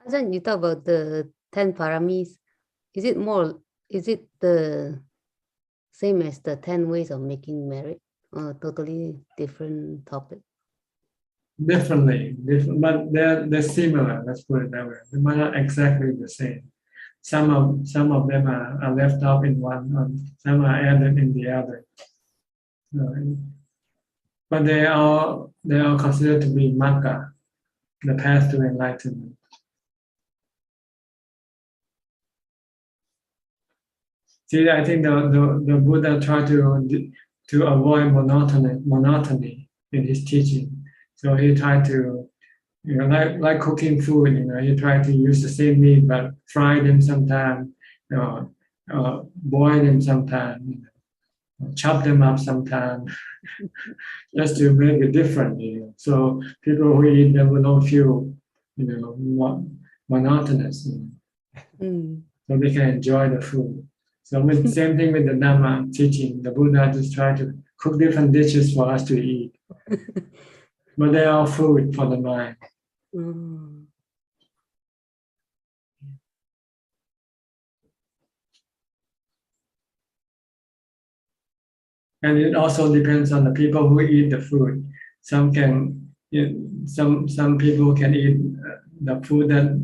Ajahn, you talk about the 10 paramis. Is it the same as the 10 ways of making merit, or totally different topic? Different, but they're similar. Let's put it that way. They might not exactly the same. Some of them are left off in one, some are added in the other. But they are considered to be magga, the path to enlightenment. See, I think the Buddha tried to avoid monotony in his teaching. So he tried to, like cooking food, he tried to use the same meat, but fry them sometimes, boil them sometimes, chop them up sometimes, just to make it different. So people who eat them will not feel, monotonous. So they can enjoy the food. So same thing with the Dhamma teaching. The Buddha just tried to cook different dishes for us to eat. But they are food for the mind. And it also depends on the people who eat the food. Some people can eat the food that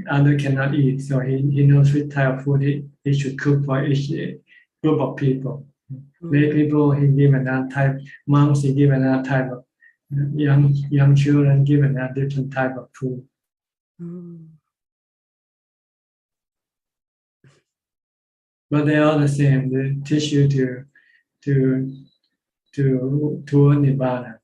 other cannot eat. So he knows which type of food he should cook for each group of people. Lay people, he give another type. Monks, he give another type of. Young children give another different type of food. But they are the same. They teach you to nibbana.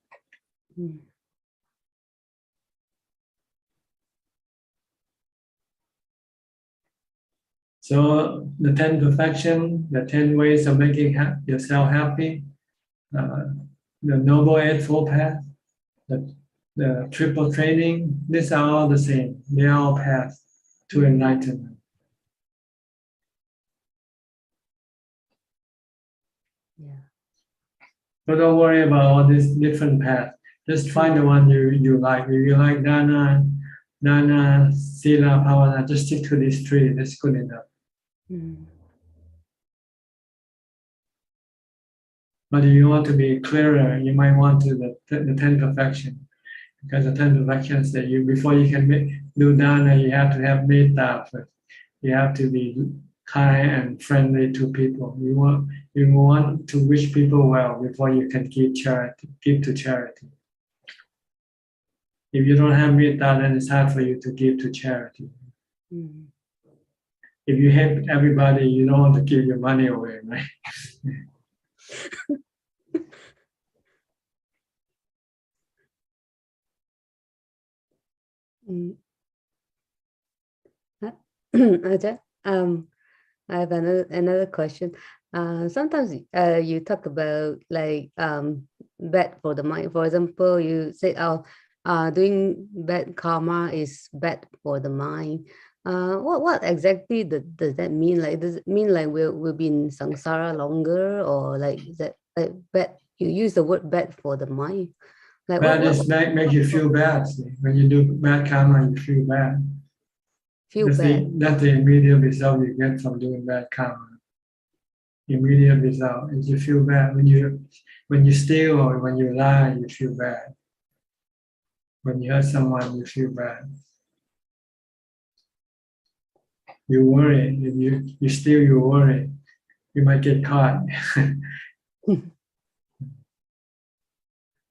So the 10 perfection, the 10 ways of making yourself happy, the Noble Eightfold Path, the triple training, these are all the same. They are all paths to enlightenment. Yeah. So don't worry about all these different paths. Just find the one you like. If you like Dana, Sila, Pavana, just stick to these three. That's good enough. Mm. But if you want to be clearer, you might want to the 10 perfection. Because the 10 perfections that before you can do Dana, you have to have metta first. You have to be kind and friendly to people. You want to wish people well before you can give to charity. If you don't have metta, then it's hard for you to give to charity. Mm. If you hate everybody, you don't want to give your money away, right? Mm. Ajahn, I have another question. Sometimes you talk about like bad for the mind. For example, you say, doing bad karma is bad for the mind. What exactly does that mean? Like, does it mean like we'll be in samsara longer, or like is that like bad? You use the word bad for the mind. Like Bad is make you feel bad. See? When you do bad karma, you feel bad. That's the immediate result you get from doing bad karma. Immediate result is you feel bad. When you steal or when you lie, you feel bad. When you hurt someone, you feel bad. You worry. If you steal, you worry. You might get caught.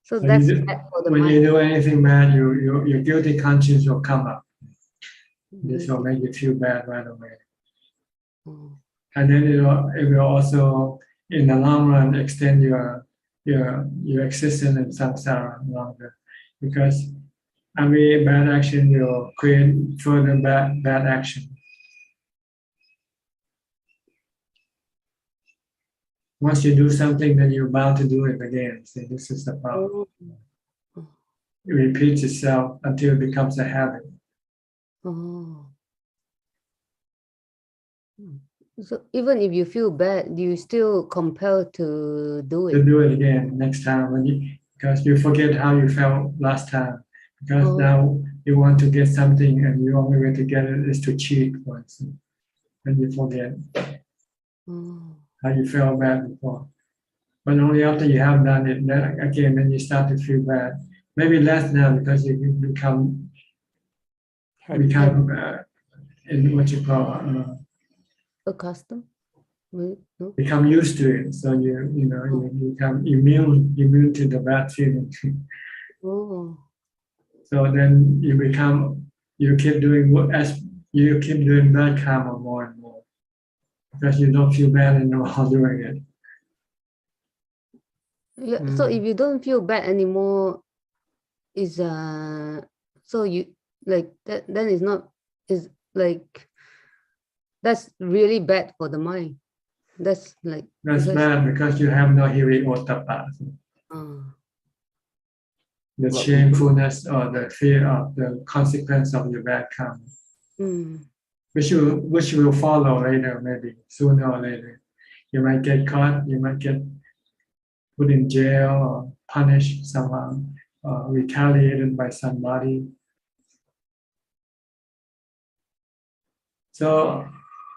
So that's bad for the mind. When you do anything bad, your guilty conscience will come up. This will make you feel bad right away. And then it will also, in the long run, extend your existence in samsara longer, because every bad action will create further bad action. Once you do something, then you're bound to do it again. See, this is the problem. It repeats itself until it becomes a habit. Oh. So even if you feel bad, you still compelled to do it. To do it again next time because you forget how you felt last time. Because now you want to get something and the only way to get it is to cheat, for instance. And you forget how you felt bad before. But only after you have done it, then you start to feel bad. Maybe less now because you become in what you call accustomed. No? Become used to it, so you become immune to the bad feeling. So then you keep doing bad karma more and more because you don't feel bad anymore doing it. Yeah. So if you don't feel bad anymore, is so you like that? Then it's not like that's really bad for the mind. That's bad because you have no hiri ottappa. The shamefulness or the fear of the consequence of your bad karma, which will follow later, maybe sooner or later. You might get caught. You might get put in jail or punished somehow, or retaliated by somebody. So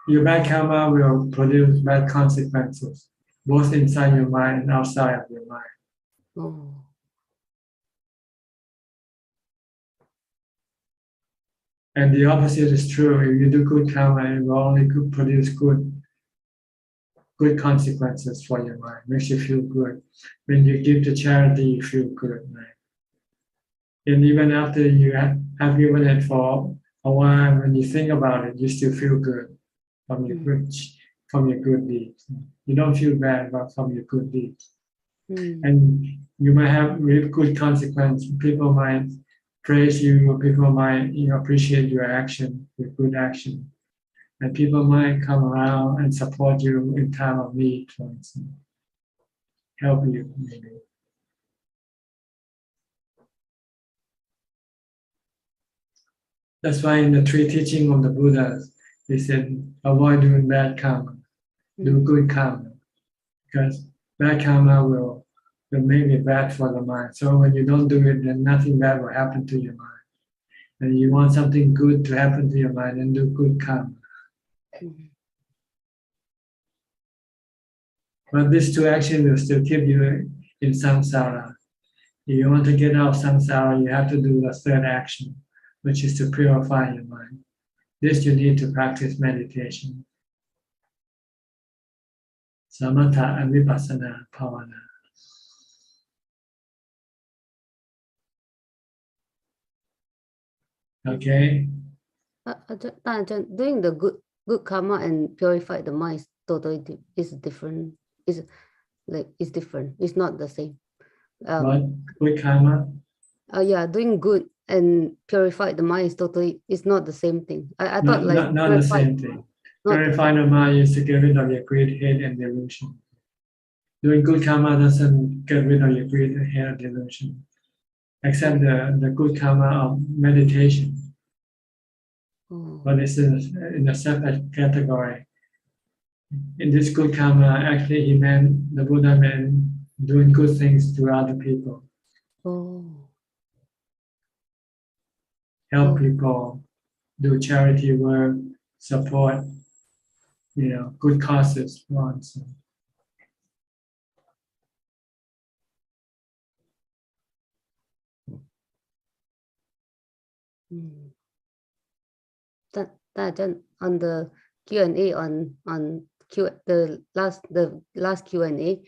your bad karma will produce bad consequences, both inside your mind and outside of your mind. And the opposite is true. If you do good karma, it will only produce good consequences for your mind. Makes you feel good. When you give to charity, you feel good, right? And even after you have given it for a while, when you think about it, you still feel good from your good deeds. You don't feel bad from your good deeds. And you might have good consequence. People might praise you, or people might appreciate your action, your good action. and people might come around and support you in time of need, for instance, help you maybe. That's why in the three teaching of the Buddha, he said, avoid doing bad karma, do good karma, because bad karma will make it bad for the mind. So when you don't do it, then nothing bad will happen to your mind. And you want something good to happen to your mind, and do good karma. But these two actions will still keep you in samsara. If you want to get out of samsara, you have to do the third action, which is to purify your mind. This you need to practice meditation. Samatha and vipassana bhavana. Okay. Doing the good karma and purify the mind is totally is different. It's different. It's not the same. What? Good karma? Yeah, doing good and purify the mind is not the same thing. I thought like not the same thing. Purify the mind is to get rid of your greed, hate, and delusion. Doing good karma doesn't get rid of your greed, hate, and delusion, except the good karma of meditation. But it's in a separate category. In this good karma, actually, the Buddha meant doing good things to other people. Help people, do charity work, support, good causes, so. On the Q&A on the last Q&A,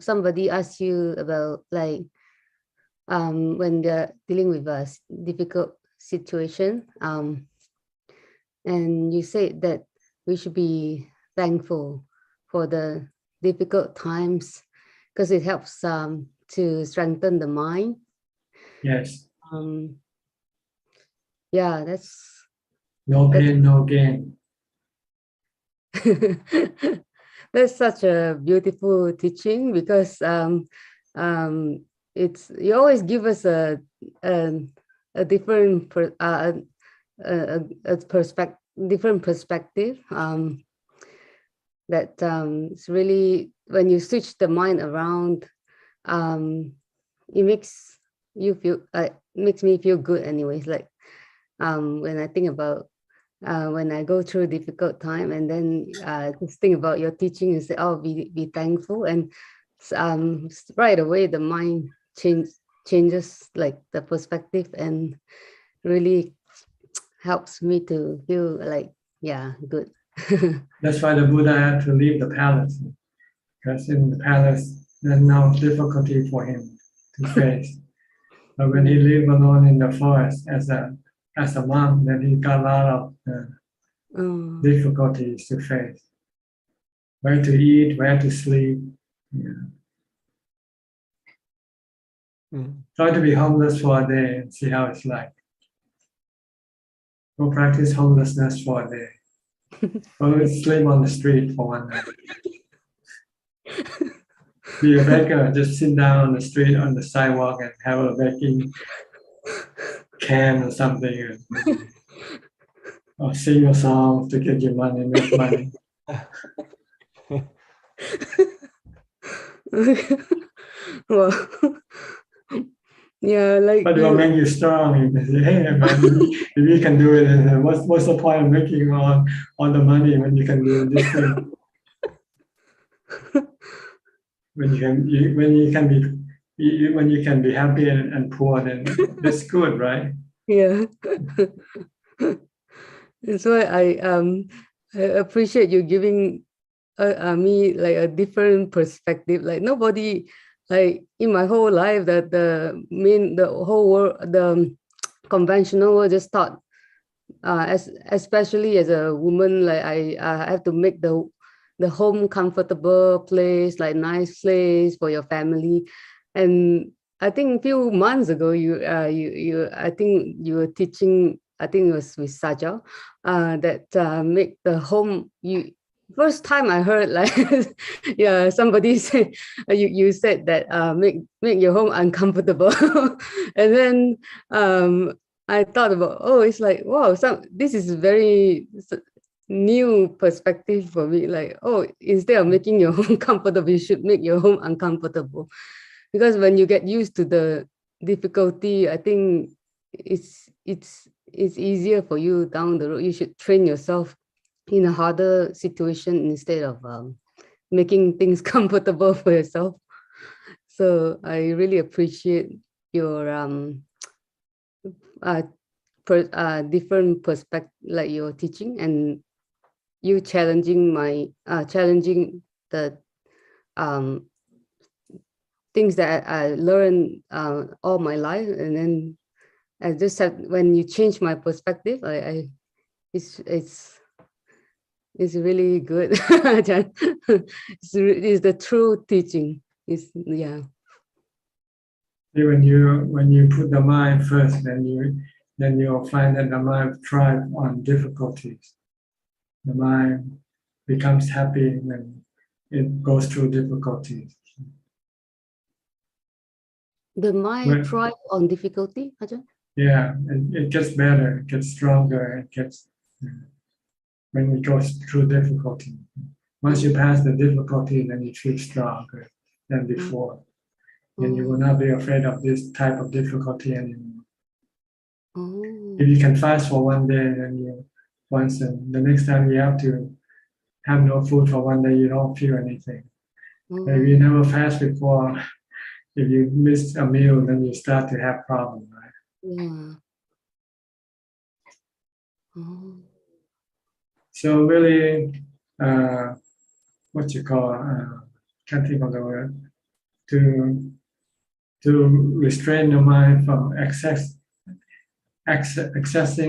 somebody asked you about like when they're dealing with a difficult situation, and you said that we should be thankful for the difficult times because it helps to strengthen the mind. Yes. Yeah, that's no pain, no gain. That's such a beautiful teaching because you always give us a different different perspective. That it's really when you switch the mind around, it makes me feel good. Anyways, like when I think about when I go through a difficult time, and then just think about your teaching and say, "Oh, be thankful," and right away the mind changes like the perspective, and really helps me to feel like good. That's why the Buddha had to leave the palace, because in the palace there's no difficulty for him to face. But when he lived alone in the forest as a monk, then he got a lot of difficulties to face. Where to eat, where to sleep. Try to be homeless for a day and see how it's like. Go practice homelessness for a day. Go sleep on the street for 1 night. Be a beggar, just sit down on the street, on the sidewalk, and have a begging can or something, or sing a song to get your money, make money. Well, yeah, like. But it will make you strong. You can say, "Hey, man, if you can do it, what's the point of making all the money when you can do this thing?" When you can be happy and poor, then that's good, right? Yeah. That's why I appreciate you giving me like a different perspective. Like nobody, like in my whole life, that the whole world, the conventional world just thought, especially as a woman, like I have to make the home comfortable place, like nice place for your family. And I think a few months ago, I think you were teaching I think it was with Sajal, that make the home, first time I heard like, yeah, somebody say, you said that make your home uncomfortable. And then I thought about, oh, it's like, wow, this is very new perspective for me. Like, oh, instead of making your home comfortable, you should make your home uncomfortable. Because when you get used to the difficulty, I think it's easier for you down the road. You should train yourself in a harder situation instead of making things comfortable for yourself. So I really appreciate your different perspective, like your teaching, and you challenging the things that I learned all my life. And then I just said, when you change my perspective, it's really good. It's the true teaching. Yeah. When you put the mind first, then you'll find that the mind thrives on difficulties. The mind becomes happy when it goes through difficulties. The mind thrives on difficulty, Ajahn? Yeah, it gets better, it gets stronger, it gets when it goes through difficulty. Once you pass the difficulty, then you feel stronger than before. And you will not be afraid of this type of difficulty anymore. If you can fast for one day, then the next time you have to have no food for one day, you don't feel anything. If you never fast before, if you miss a meal, then you start to have problems, right? Yeah. So really, what you call, can't think of the word, to restrain the mind from accessing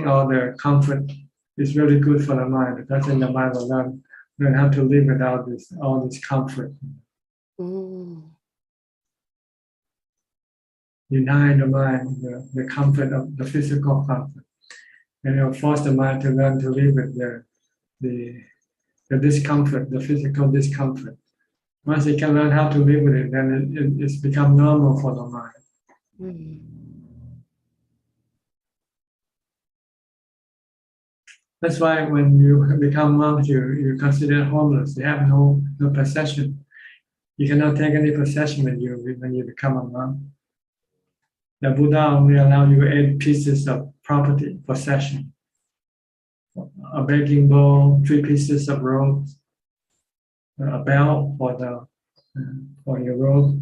all the comfort is really good for the mind, because then the mind will learn how to live without all this comfort. Deny the mind the comfort of the physical comfort, and it'll force the mind to learn to live with the discomfort, the physical discomfort. Once it can learn how to live with it, then it's become normal for the mind. That's why when you become monk, you're considered homeless. You have no possession. You cannot take any possession with you when you become a monk. The Buddha only allowed you 8 pieces of property, possession. A baking bowl, 3 pieces of rope, a belt for your robe,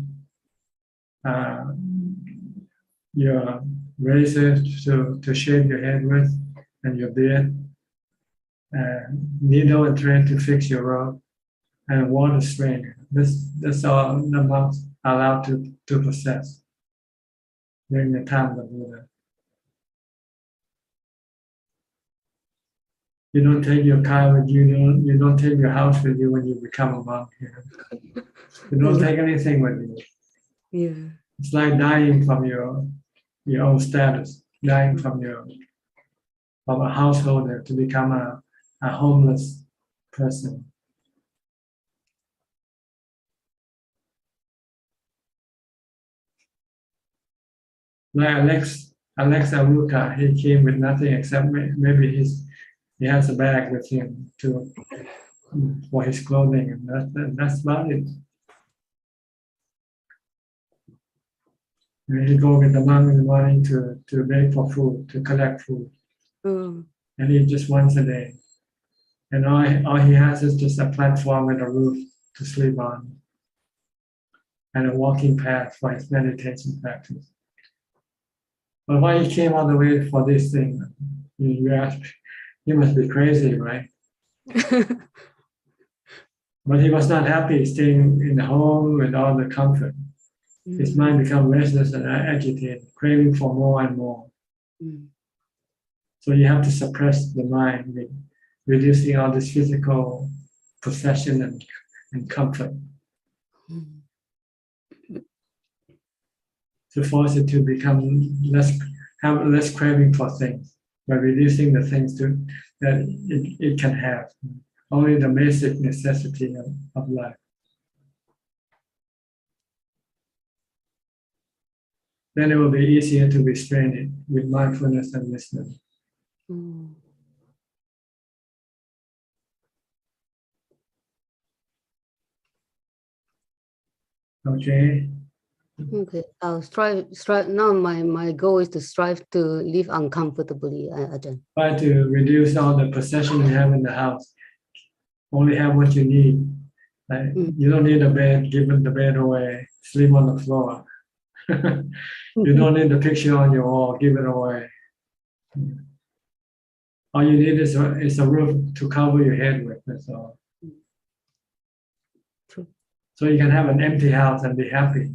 your razor to shave your head with, and your beard, needle and thread to fix your robe, and a water strainer. That's all the monks are allowed to possess during the time of the Buddha. You don't take your car with you. You don't take your house with you when you become a monk. You don't take anything with you. Yeah. It's like dying from your own status, dying from a householder to become a homeless person. Like Alex Aruka, he came with nothing except maybe he has a bag with him for his clothing, and that's about it. And he go with the monk in the morning to beg for food, to collect food, and eat just once a day. And all he has is just a platform and a roof to sleep on, and a walking path for his meditation practice. But why he came all the way for this thing? You ask, he must be crazy, right? But he was not happy staying in the home with all the comfort. His mind became restless and agitated, craving for more and more. So you have to suppress the mind with reducing all this physical possession and comfort. To force it to become have less craving for things. by reducing the things that it can have. Only the basic necessity of life. Then it will be easier to restrain it with mindfulness and wisdom. Okay. Okay. I'll strive. Now my goal is to strive to live uncomfortably, Ajahn. Try to reduce all the possession you have in the house. Only have what you need. Like, you don't need a bed, give the bed away, sleep on the floor. You don't need the picture on your wall, give it away. All you need is a roof to cover your head with, that's all. True. So you can have an empty house and be happy.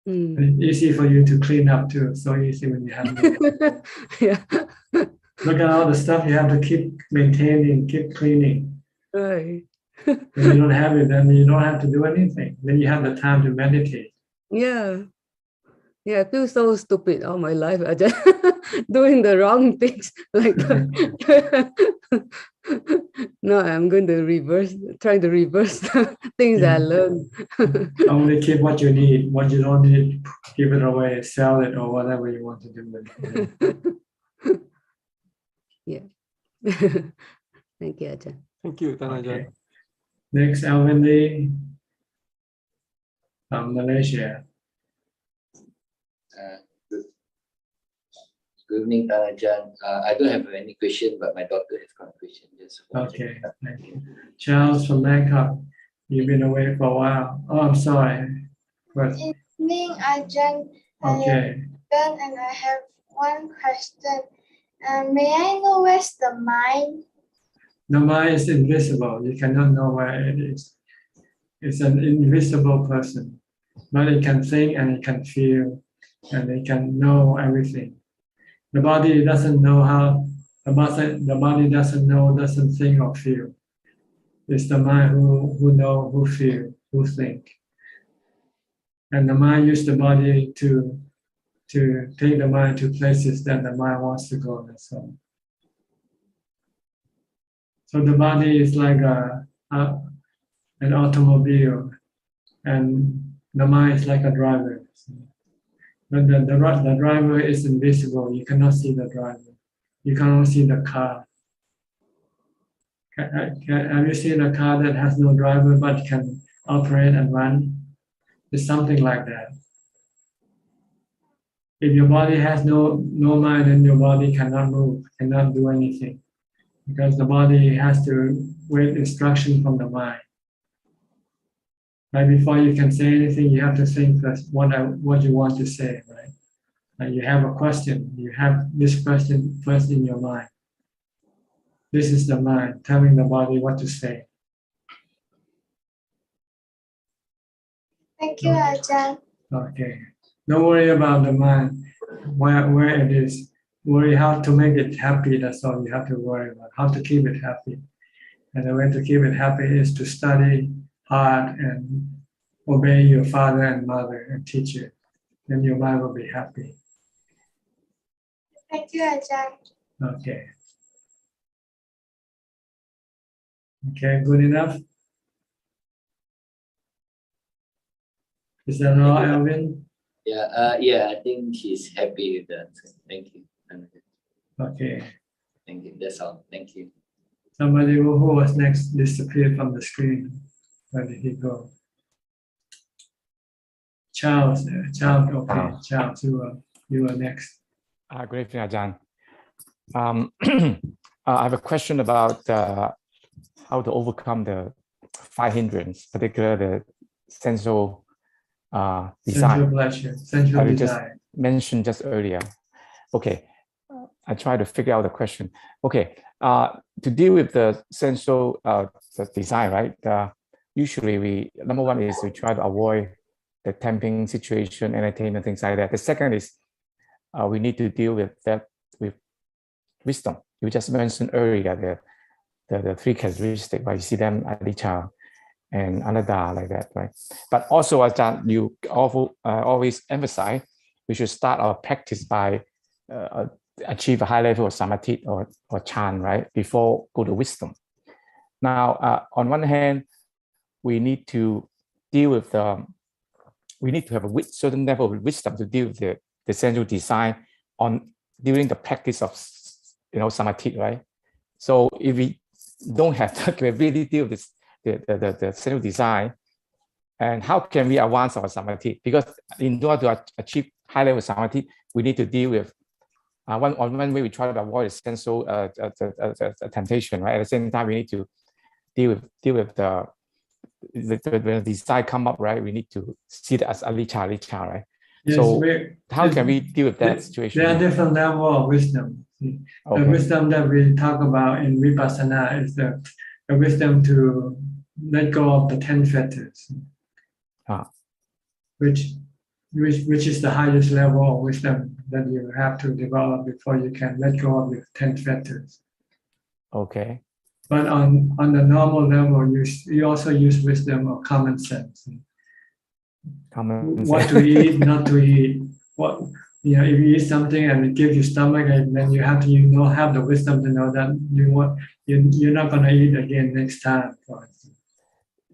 And it's easy for you to clean up too. So easy when you have no. Yeah. Look at all the stuff you have to keep maintaining, keep cleaning. Right. When you don't have it, then you don't have to do anything. Then you have the time to meditate. Yeah. Yeah, I feel so stupid all my life. I just doing the wrong things. Like no, I'm going to try to reverse the things I learned. Only keep what you need. What you don't need, give it away, sell it, or whatever you want to do with it. Yeah. Thank you, Ajahn. Thank you, Ajahn. Okay. Next, Alvin Lee from Malaysia. Good evening, Ajahn. I don't have any question, but my daughter has got a question. Just okay, thank you. Charles from Bangkok. You've been away for a while. Oh, I'm sorry. Good evening, Ajahn. Okay. And I have one question. May I know where's the mind? The mind is invisible. You cannot know where it is. It's an invisible person, but it can think and it can feel, and it can know everything. The body doesn't know how. The body doesn't know, doesn't think or feel. It's the mind who know, who feel, who think. And the mind uses the body to take the mind to places that the mind wants to go. That's all. So the body is like an automobile, and the mind is like a driver. But the driver is invisible. You cannot see the driver. You cannot see the car. Have you seen a car that has no driver but can operate and run? It's something like that. If your body has no mind, then your body cannot move, cannot do anything, because the body has to wait instruction from the mind. Right before you can say anything, you have to think first what you want to say, right? Like you have a question, you have this question first in your mind. This is the mind telling the body what to say. Thank you, Ajahn. Okay. Don't worry about the mind, where it is. Worry how to make it happy. That's all you have to worry about, how to keep it happy. And the way to keep it happy is to study hard and obey your father and mother and teacher. Then your mind will be happy. Thank you, Ajahn. Okay. Okay, good enough? Is that all, Alvin? Yeah, I think she's happy with that. Thank you. Okay. Thank you. That's all. Thank you. Somebody who was next disappeared from the screen. Where did he go? Charles, okay. Charles, you are next. Good evening, Ajahn. I have a question about how to overcome the 5 hindrances, particularly the sensual desire. Sensual you desire. just mentioned just earlier. Okay, I try to figure out the question. Okay, to deal with the sensual the desire, right? Usually number one is we try to avoid the tempting situation, entertainment, things like that. The second is we need to deal with that with wisdom. You just mentioned earlier the 3 characteristics, right? You see them anicca and anatta, like that, right? But also, Ajahn, you always emphasize we should start our practice by achieve a high level of samadhi or chan, right? Before go to wisdom. Now, on one hand, we need to deal with we need to have a certain level of wisdom to deal with the sensual desire during the practice of samadhi, right? So if we don't have the capability to deal with the sensual desire, and how can we advance our samadhi? Because in order to achieve high level samadhi, we need to deal with one way we try to avoid the sensual temptation, right? At the same time, we need to deal with when the desire come up, right? We need to see that as alicca, right? Yes, so how can we deal with that situation? There are different levels of wisdom. Okay. The wisdom that we talk about in Vipassana is the wisdom to let go of the 10 fetters, which is the highest level of wisdom that you have to develop before you can let go of the 10 fetters. Okay. But on the normal level, you also use wisdom or common sense. What to eat, not to eat. What if you eat something and it gives you stomach, and then you have to have the wisdom to know that you're not going to eat again next time.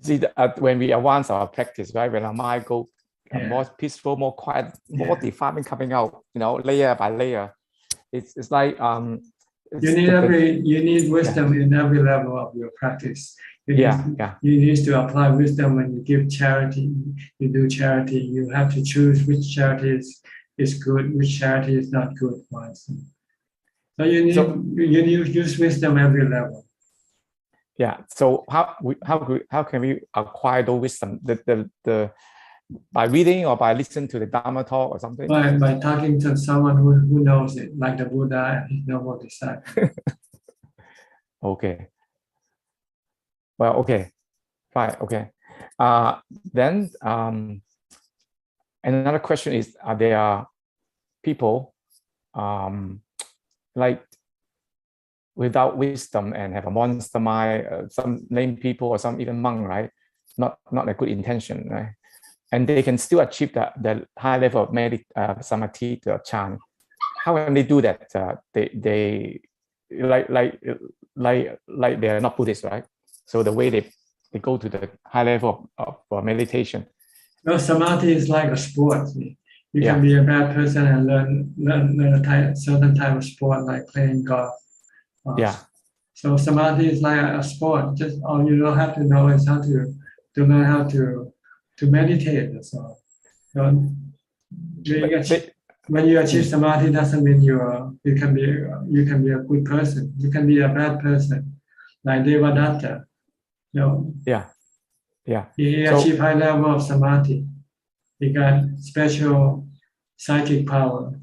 See, when we advance our practice, right? When our mind go more peaceful, more quiet, more defilement coming out, layer by layer. It's like you need wisdom in every level of your practice. You need to apply wisdom when you give charity. You do charity. You have to choose which charity is good, which charity is not good. So you need use wisdom every level. Yeah. So how can we acquire the wisdom? By reading or by listening to the Dhammatalk or something? By talking to someone who knows it, like the Buddha and his noble disciple. Okay. Well, okay. Fine. Okay. Then another question is: there are people like without wisdom and have a monster mind, some lame people or some even monk, right? Not a good intention, right? And they can still achieve the high level of samadhi to chan. How can they do that? They like they are not Buddhist, right? So the way they go to the high level of meditation. No, samadhi is like a sport. You can be a bad person and learn a certain type of sport, like playing golf. So samadhi is like a sport. Just all you don't have to know is how to learn how to meditate. That's all. When you achieve samadhi, doesn't mean you can be a good person. You can be a bad person, like Devadatta. He achieved high level of samadhi. He got special psychic power,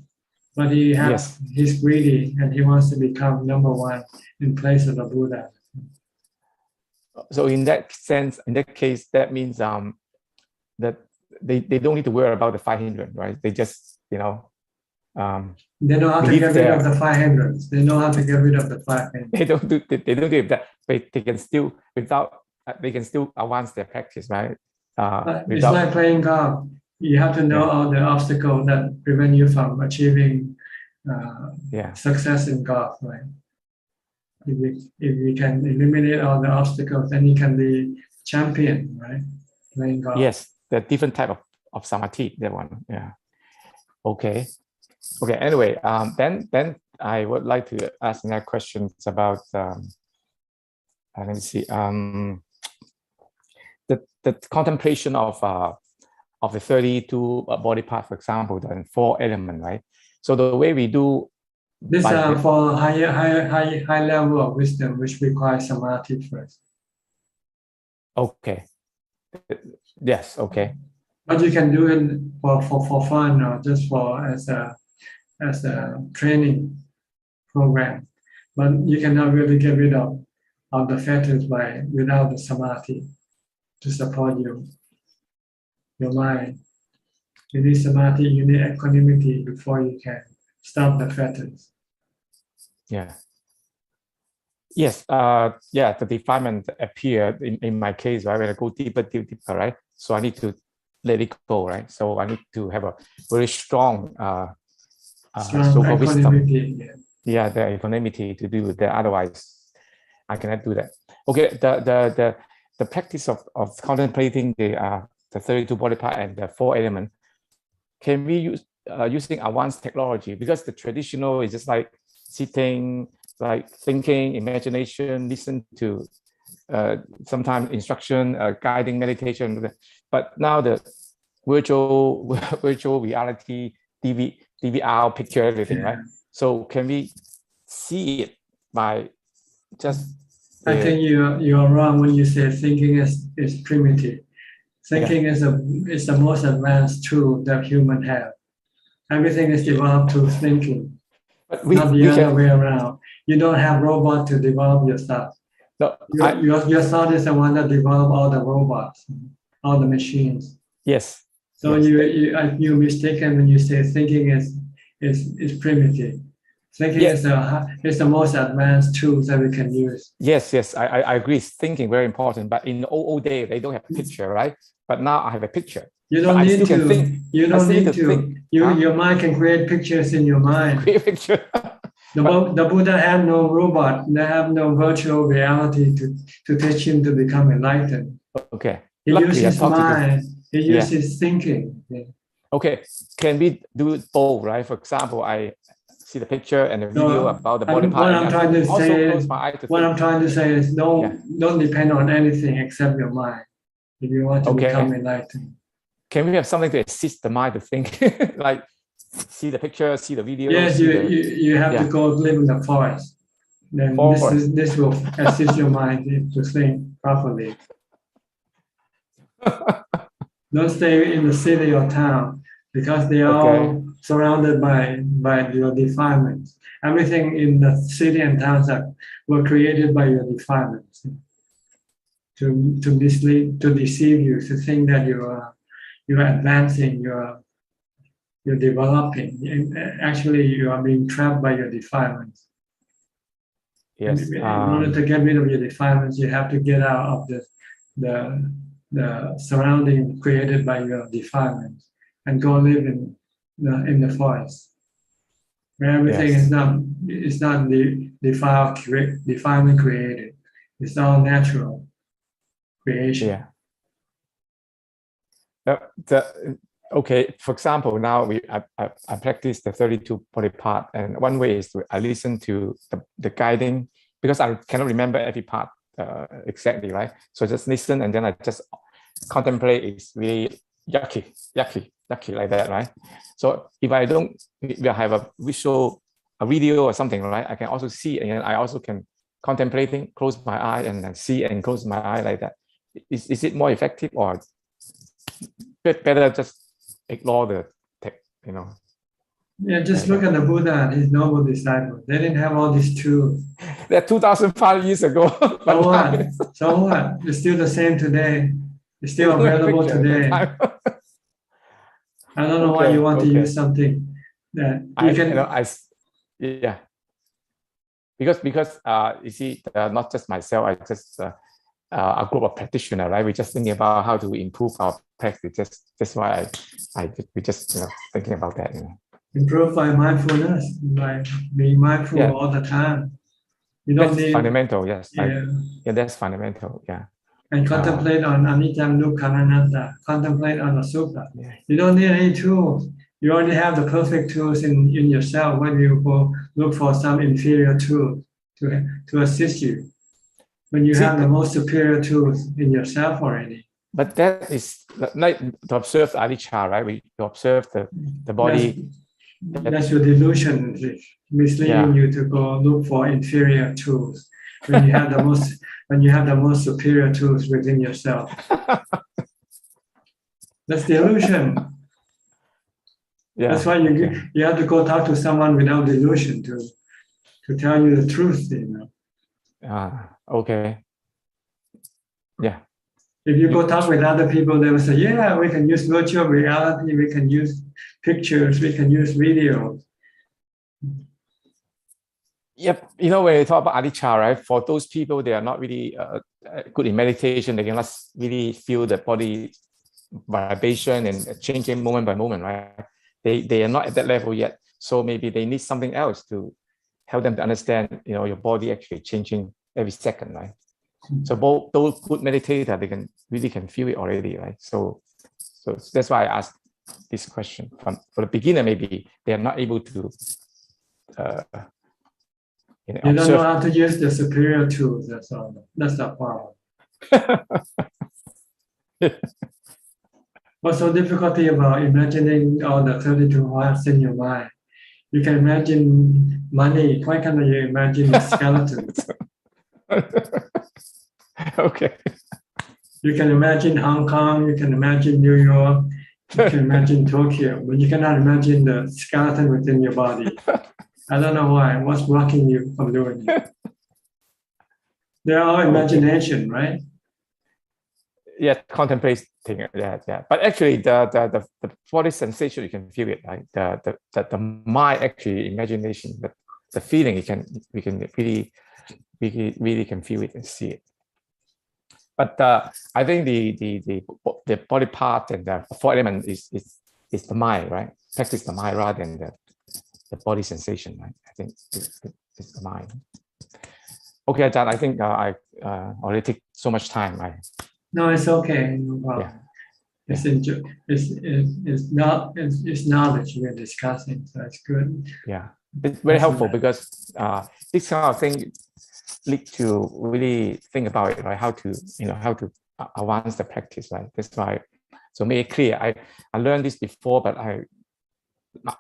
but he's greedy and he wants to become number one in place of the Buddha. So in that sense, in that case, that means that they don't need to worry about the 5 hindrance, right? They just they know how to get rid of the 5 hindrance. They know how to get rid of the 5 hindrance. They don't do that, but they can still advance their practice, right? It's like playing golf. You have to know all the obstacles that prevent you from achieving success in golf, right? If you can eliminate all the obstacles, then you can be champion, right? Playing golf. Yes, the different type of samadhi, that one. Yeah. Okay. Anyway, then I would like to ask next questions about let me see. The contemplation of the 32 body parts, for example, the 4 elements, right? So the way we do this for high level of wisdom, which requires samadhi first. Okay. Yes. Okay. But you can do it for fun or just as a training program. But you cannot really get rid of the fetters without the samadhi to support your mind. You need samadhi, you need equanimity before you can stop the fetters. Yeah. Yes. The defilement appeared in my case, right? When I go deeper, right? So I need to let it go, right? So I need to have a very strong strong equanimity. Yeah, the equanimity to do that. Otherwise, I cannot do that. Okay, the practice of contemplating the 32 body part and the 4 elements, can we use using advanced technology? Because the traditional is just like sitting, like thinking, imagination, listen to sometimes instruction, guiding meditation. But now the virtual reality, DVR picture, everything, right? So can we see it by just? I think you're wrong when you say thinking is primitive. Thinking is the most advanced tool that humans have. Everything is developed through thinking, not the other way around. You don't have robot to develop your stuff. No, your thought is the one that developed all the robots, all the machines. Yes. So yes. you're mistaken when you say thinking is primitive. Thinking is the most advanced tools that we can use. Yes, I agree. Thinking very important, but in the old day they don't have a picture, right? But now I have a picture. You don't need to. Think. You don't need to. Your mind can create pictures in your mind. Create picture. The Buddha had no robot. They have no virtual reality to teach him to become enlightened. Okay. He uses his mind. He uses thinking. Yeah. Okay. Can we do both, right? For example, I see the picture and the video about the body part. What I'm trying to say is don't depend on anything except your mind if you want to become enlightened. Can we have something to assist the mind to think, like see the picture, see the video? Yes, you have to go live in the forest. Then this will assist your mind to think properly. Don't stay in the city or town because they are all surrounded by your defilements. Everything in the city and towns were created by your defilements to mislead, to deceive you, to think that you're advancing, you're developing. And actually, you are being trapped by your defilements. Yes. In order to get rid of your defilements, you have to get out of the surrounding created by your defilements and go live in the forest, where everything is not defilement created. It's all natural creation. Okay, for example, now I practice the 32 body part, and one way is I listen to the guiding, because I cannot remember every part exactly, right? So just listen and then I just contemplate. It's really yucky like that, right? So if I have a video or something, right, I can also see, and I also can contemplating, close my eye and then see and close my eye like that. Is it more effective, or better just ignore the text, Yeah, just look at the Buddha and his noble disciples. They didn't have all these tools. They're 2,500 years ago. So what? So what? It's still the same today. It's still available today. I don't know why you want to use something that you can. Because you see, not just myself, I just a group of practitioners, right? We're just thinking about how to improve our practice. That's why we just thinking about that. Improve by mindfulness, by being mindful all the time. You don't need fundamental, yes. That's fundamental, yeah. And contemplate on anicca, dukkha, anatta. Contemplate on the sukha. You don't need any tools. You already have the perfect tools in yourself. When you go look for some inferior tool to assist you, when you have the most superior tools in yourself already. But that is like to observe anicca, right? We observe the body. That's your delusion, misleading you to go look for inferior tools when you have the most superior tools within yourself. That's delusion. That's why you have to go talk to someone without delusion to tell you the truth. Okay. Yeah. If you go talk with other people, they will say, "Yeah, we can use virtual reality. We can use pictures. We can use videos." Yep. When you talk about anicca, right? For those people, they are not really good in meditation. They cannot really feel the body vibration and changing moment by moment, right? They are not at that level yet. So maybe they need something else to help them to understand, your body actually changing every second, right? So both those good meditators, they can really feel it already, right? So that's why I asked this question. For the beginner, maybe they are not able to. You don't know how to use the superior tools. That's all. That's the problem. What's so difficult about imagining all the 32 hearts in your mind? You can imagine money. Why can't you imagine skeletons? Okay. You can imagine Hong Kong. You can imagine New York. You can imagine Tokyo, but you cannot imagine the skeleton within your body. I don't know why. What's blocking you from doing it? They're all imagination, right? Yeah, contemplating. Yeah. But actually, the body sensation, you can feel it, right? The mind, actually, imagination, the feeling, we can really can feel it and see it. But I think the body part and the four elements is the mind, right? Practice the mind rather than the body sensation, right? I think it's the mind. Okay, Ajahn, I think I already take so much time. No, it's okay. No problem. Yeah. It's knowledge we're discussing, so it's good. Yeah, it's very helpful because this kind of thing lead to really think about it, right? How to advance the practice, right? That's why. So make it clear. I learned this before, but I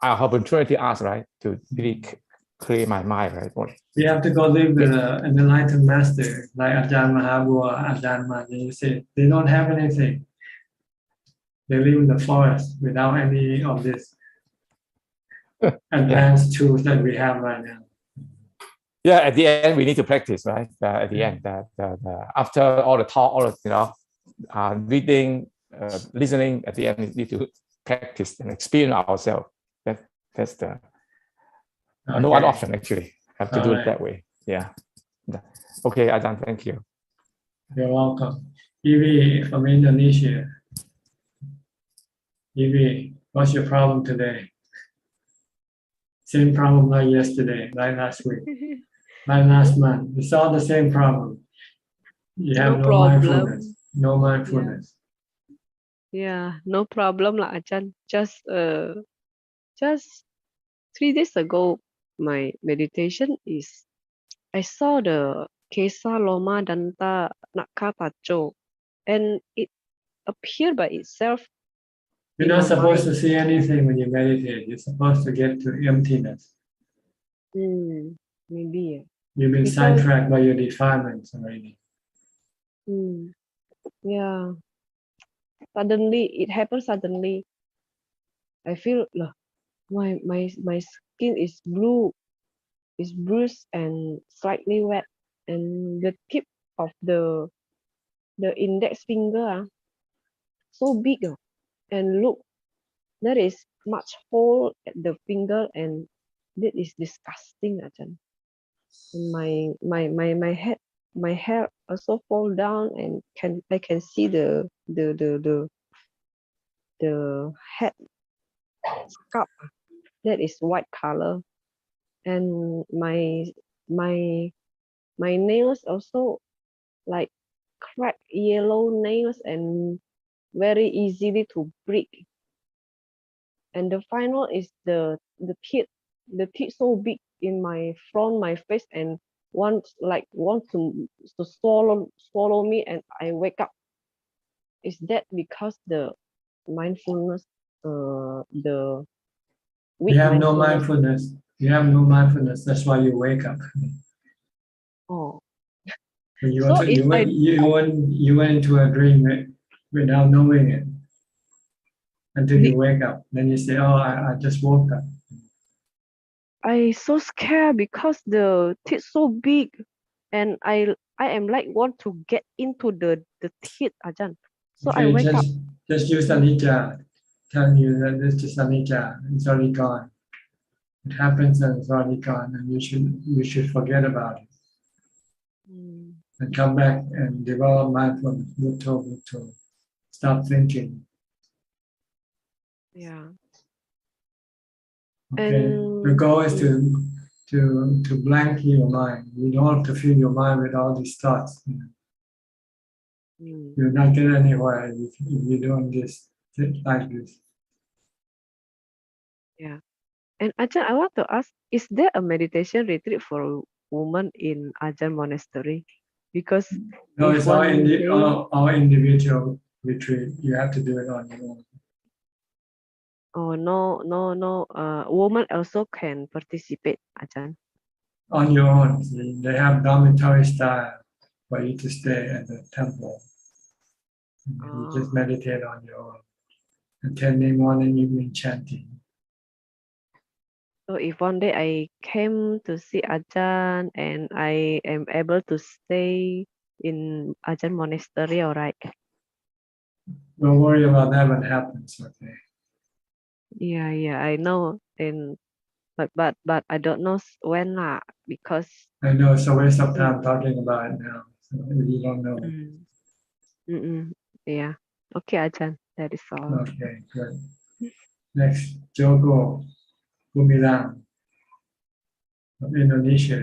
have opportunity ask, right, to really clear my mind, right? We have to go live with an enlightened master like Ajahn Mahabua, Ajahn Mani. You say they don't have anything. They live in the forest without any of this advanced tools that we have right now. Yeah, at the end we need to practice, right? At the end, after all the talk, all of reading, listening, at the end we need to practice and experience ourselves. That's the no other option actually. Have to do it that way. Yeah. Okay, Ajahn, thank you. You're welcome. Evie from Indonesia. Evie, what's your problem today? Same problem like yesterday, like last week, like last month. It's all the same problem. You have no mindfulness. No mindfulness. Yeah, no problem lah, Ajahn. Just 3 days ago, my meditation is I saw the Kesa Loma Danta Nakatacho, and it appeared by itself. You're not supposed to see anything when you meditate. You're supposed to get to emptiness. Maybe. You've been sidetracked by your defilements already. Yeah. Suddenly, it happened suddenly. I feel my skin is blue, is bruised and slightly wet, and the tip of the index finger so big, and look, there is much hole at the finger, and that is disgusting, Ajahn. And my hair also fall down, and I can see the head scalp that is white color, and my nails also like cracked yellow nails and very easily to break. And the final is the teeth so big in my front, my face, and want to swallow me, and I wake up. Is that because the mindfulness, the You have no mindfulness. You have no mindfulness. That's why you wake up. Oh. You went into a dream without knowing it until you wake up. Then you say, "Oh, I just woke up." I so scared because the teeth so big, and I am like want to get into the teeth, Ajahn. So Okay, I wake up. Just use anicca. Tell you that this is anicca. It's already gone. It happens and it's already gone, and you should forget about it. And come back and develop mindfulness. Mutto. Stop thinking. Yeah. Okay. The goal is to blank your mind. You don't have to fill your mind with all these thoughts. You'll not get anywhere if you don't just sit like this. Yeah. And Ajahn, I want to ask, is there a meditation retreat for women in Ajahn Monastery? Because No, if it's all, one day, all individual retreat. You have to do it on your own. oh no, women also can participate, Ajahn. On your own. They have dormitory style for you to stay at the temple. You just meditate on your own. Attending morning, evening chanting. So if one day I came to see Ajahn and I am able to stay in Ajahn Monastery, all right? Don't worry about that when it happens, okay? Yeah, I know. And but I don't know when because I know it's a waste of time talking about it now. So you don't know. Yeah. Okay, Ajahn, that is all. Okay, good. Next, Joko Gumilang from Indonesia.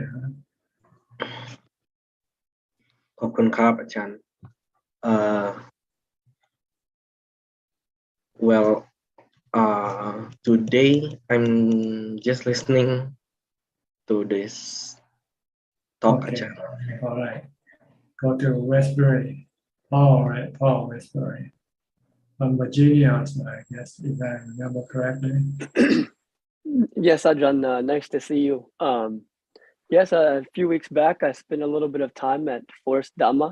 ขอบคุณครับอาจารย์ well today I'm just listening to this talk Okay. อาจารย์ All right. Go to Westbury. Paul, right? Paul Westbury. From Virginia, also, I guess, if I remember correctly. Yes, Ajahn, nice to see you. Yes, a few weeks back, I spent a little bit of time at Forest Dhamma,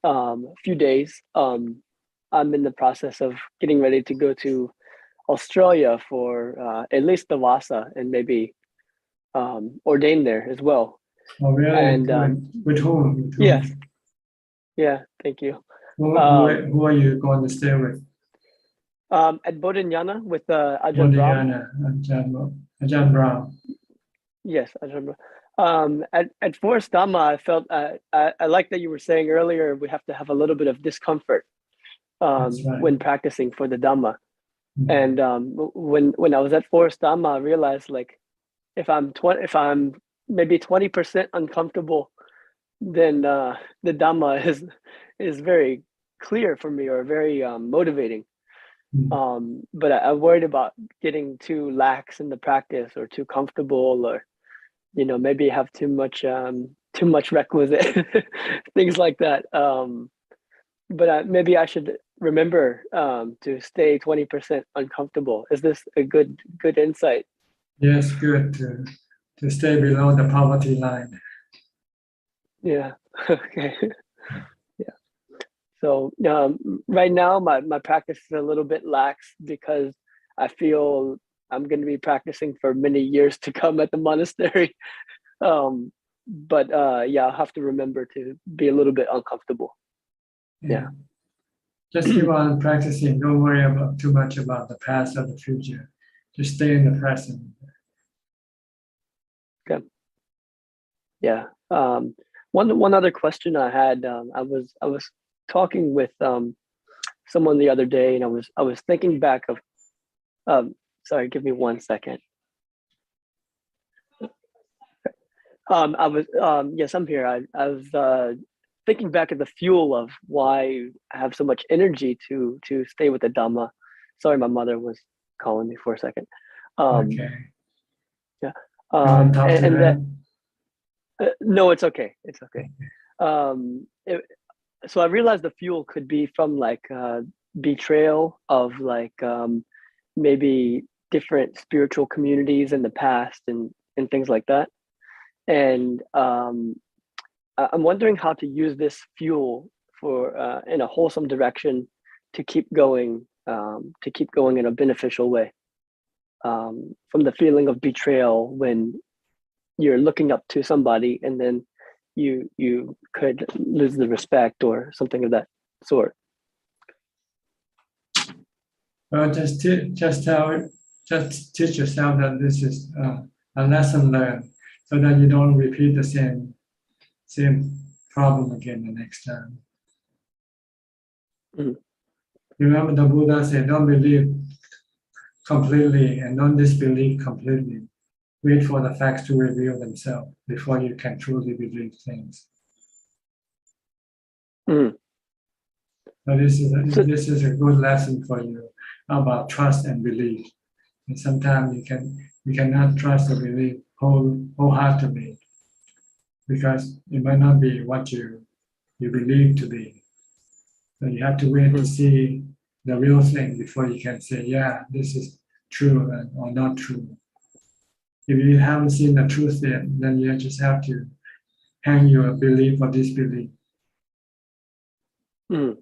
a few days. I'm in the process of getting ready to go to Australia for at least the Vasa and maybe ordain there as well. Oh, really? And with whom? Yes. Yeah, thank you. Who are you going to stay with? At Bodhinyana with Ajahn Brahm. Ajahn Brahm. Yes, Ajahn Brahm. At Forest Dhamma, I felt I like that you were saying earlier we have to have a little bit of discomfort when practicing for the Dhamma. And when I was at Forest Dhamma, I realized like if I'm maybe 20% uncomfortable, then the Dhamma is very clear for me or very motivating. But I worried about getting too lax in the practice or too comfortable, or maybe have too much requisite things like that. But maybe I should remember to stay 20% uncomfortable. Is this a good insight? Yes, good to stay below the poverty line. Yeah. Okay. Yeah. So right now my practice is a little bit lax because I feel I'm going to be practicing for many years to come at the monastery. But yeah, I'll have to remember to be a little bit uncomfortable. Yeah. Just keep on practicing. Don't worry about too much about the past or the future. Just stay in the present. Okay. Yeah. One other question I had. I was talking with someone the other day, and I was thinking back of. Sorry, give me 1 second. I was yes, I'm here. I was thinking back of the fuel of why I have so much energy to stay with the Dhamma. Sorry, my mother was calling me for a second. Okay. Yeah. And that. No, it's okay. It's okay. So I realized the fuel could be from like betrayal of like maybe different spiritual communities in the past and things like that. And I'm wondering how to use this fuel for in a wholesome direction to keep going in a beneficial way. From the feeling of betrayal when you're looking up to somebody and then you could lose the respect or something of that sort. Well, just teach yourself that this is a lesson learned, so that you don't repeat the same problem again the next time. Remember, the Buddha said, "Don't believe completely and don't disbelieve completely. Wait for the facts to reveal themselves before you can truly believe things. Mm. So this is a good lesson for you about trust and belief. And sometimes you cannot trust or believe wholeheartedly because it might not be what you believe to be. So you have to wait to see the real thing before you can say, yeah, this is true or not true. If you haven't seen the truth yet, then you just have to hang your belief or disbelief. Mm.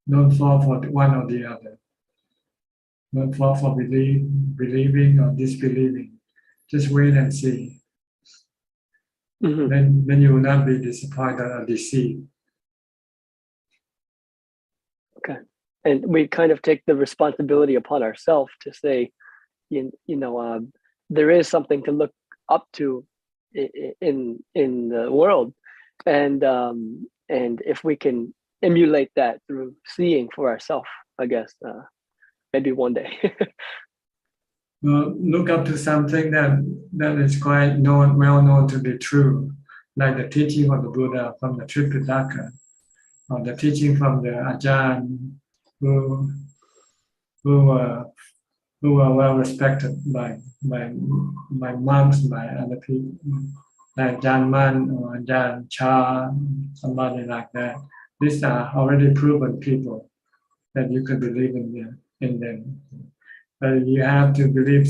Don't fall for one or the other. Don't fall for believing or disbelieving. Just wait and see. Mm-hmm. Then you will not be disappointed or deceived. Okay. And we kind of take the responsibility upon ourselves to say, there is something to look up to in the world, and if we can emulate that through seeing for ourselves, I guess maybe one day. Look up to something that is quite well known to be true, like the teaching of the Buddha from the Tripitaka, or the teaching from the Ajaan who were well respected by monks, by other people, like Ajaan Man or Ajaan Cha, somebody like that. These are already proven people that you could believe in them. But you have to believe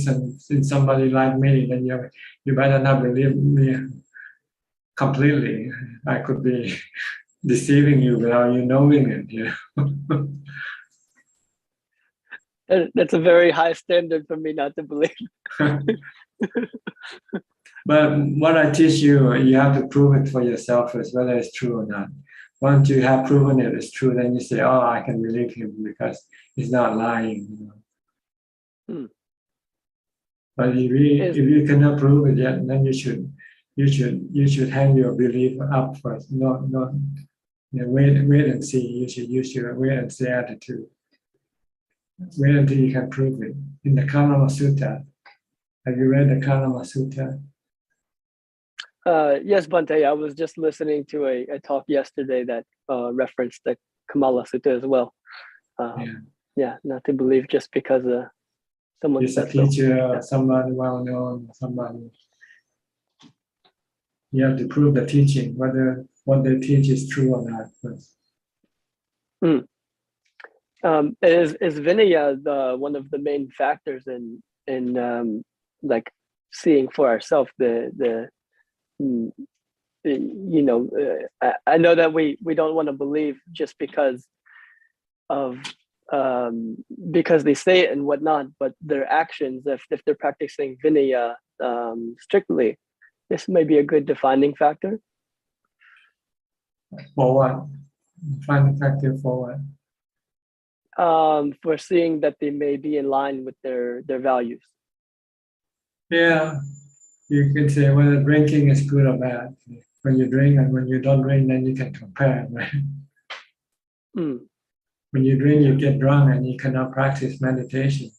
in somebody like me, then you better not believe me completely. I could be deceiving you without you knowing it. That's a very high standard for me not to believe. But what I teach you, you have to prove it for yourself first, whether it's true or not. Once you have proven it's true, then you say, "Oh, I can believe him because he's not lying." But if you cannot prove it yet, then you should hang your belief up first. Wait and see. You should use your wait and see attitude. Wait until you can prove it. In the Karma Sutta, have you read the Karma Sutta? Yes, Bhante, I was just listening to a talk yesterday that referenced the Kamala Sutta as well. Yeah, not to believe just because someone It's a said so. teacher, somebody well known, somebody. You have to prove the teaching, whether what they teach is true or not first. Is Vinaya one of the main factors in like seeing for ourselves I know that we don't want to believe just because of because they say it and whatnot, but their actions, if they're practicing Vinaya strictly, this may be a good defining factor. For what? Defining factor for what? For seeing that they may be in line with their values. Yeah, you can say whether drinking is good or bad. When you drink and when you don't drink, then you can compare, right? When you drink, you get drunk and you cannot practice meditation.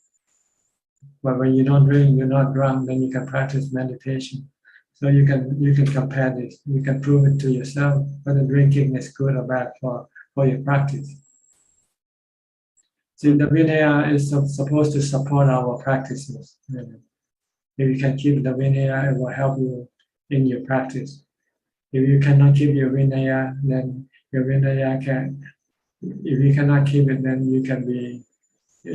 But when you don't drink, you're not drunk, then you can practice meditation. So you can compare this. You can prove it to yourself whether drinking is good or bad for your practice. So the Vinaya is supposed to support our practices. If you can keep the Vinaya, it will help you in your practice. If you cannot keep your Vinaya, then your Vinaya if you cannot keep it, then it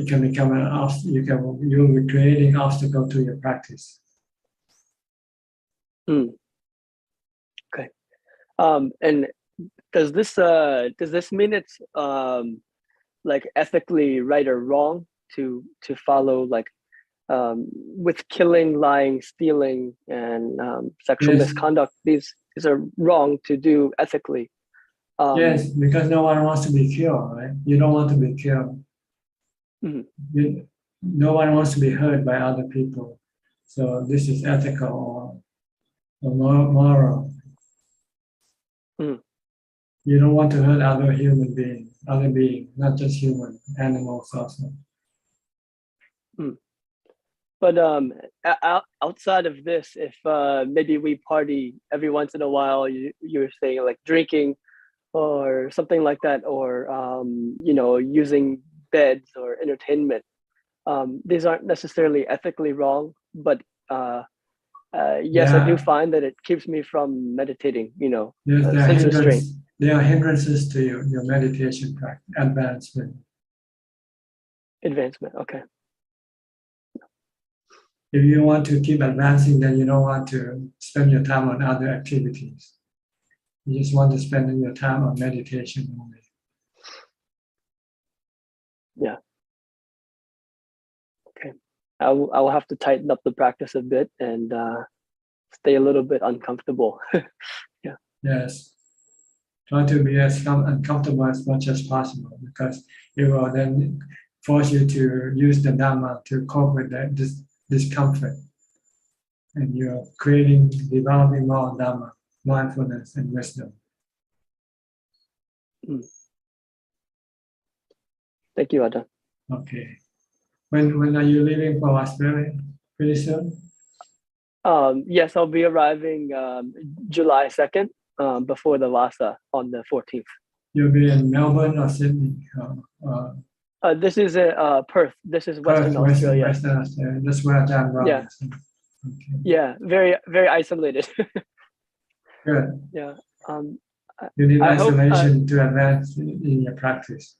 can become an obstacle. You'll be creating obstacle to your practice. Okay. And does this mean it's like ethically right or wrong to follow like with killing, lying, stealing, and sexual misconduct? These are wrong to do ethically. Yes, because no one wants to be killed, right? You don't want to be killed. No one wants to be hurt by other people. So this is ethical or moral. You don't want to hurt other beings, not just human, animals also. But outside of this, if maybe we party every once in a while, you're saying like drinking or something like that, or using beds or entertainment. These aren't necessarily ethically wrong, but yes, I do find that it keeps me from meditating. Yes, sense restraint. there are hindrances to your meditation practice advancement. Advancement, okay. If you want to keep advancing, then you don't want to spend your time on other activities. You just want to spend your time on meditation only. Yeah. Okay. I will have to tighten up the practice a bit and stay a little bit uncomfortable. Yeah. Yes. Try to be as uncomfortable as much as possible, because it will then force you to use the Dhamma to cope with that discomfort. And you're developing more Dhamma, mindfulness, and wisdom. Thank you, Ajahn. Okay. When are you leaving for Australia? Pretty soon? Yes, I'll be arriving July 2nd, before the Lhasa on the 14th. You'll be in Melbourne or Sydney? This is Perth. This is Western Perth, Australia. Western Australia. That's where Ajahn Yeah. Okay. Yeah, very, very isolated. Good. Yeah. You need isolation hope, to advance in your practice.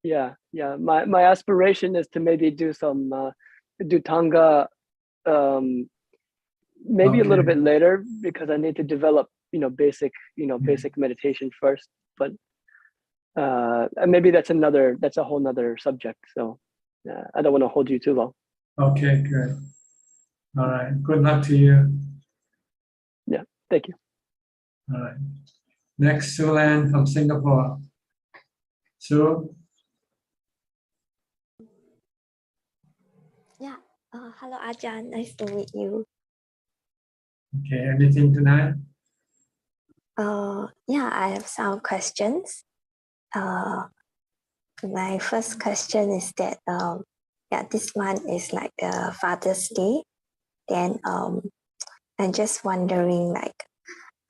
Yeah. My aspiration is to maybe do some do Thanga maybe a little bit later, because I need to develop basic meditation first. But maybe that's a whole nother subject. So I don't want to hold you too long. Okay, good. All right. Good luck to you. Yeah. Thank you. All right. Next, Sulan from Singapore. Su. Yeah. Hello, Ajahn. Nice to meet you. Okay. Anything tonight? Yeah, I have some questions. My first question is that this month is like Father's Day. Then I'm just wondering like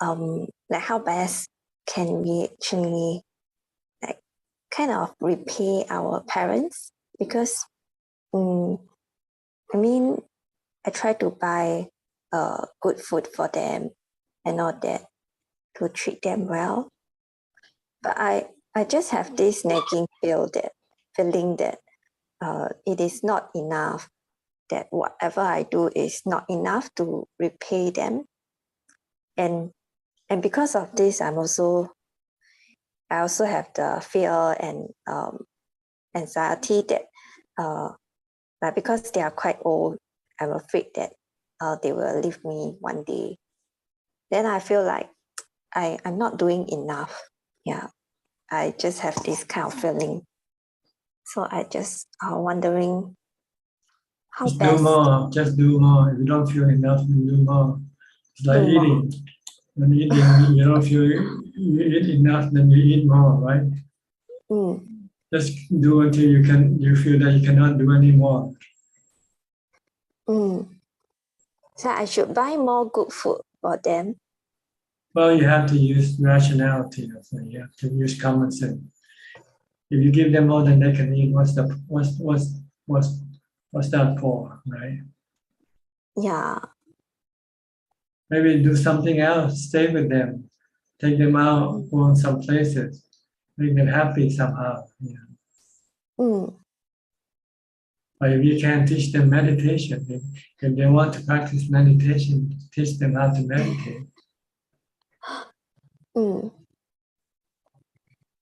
how best can we actually kind of repay our parents, because I try to buy good food for them and all that, to treat them well, but I just have this nagging feeling that it is not enough, that whatever I do is not enough to repay them, and because of this I also have the fear and anxiety that because they are quite old, I'm afraid that they will leave me one day. Then I feel like I'm not doing enough. Yeah, I just have this kind of feeling. So I just wondering how just best. do more. Just do more. If you don't feel enough, then do more. It's like eating. When eating, you don't feel you eat enough, then you eat more, right? Just do until you feel that you cannot do any more. So I should buy more good food for them. Well, you have to use rationality. So you have to use common sense. If you give them more than they can eat, what's that for, right? Yeah. Maybe do something else. Stay with them. Take them out, go on some places. Make them happy somehow. But if you can teach them meditation, if they want to practice meditation, teach them how to meditate.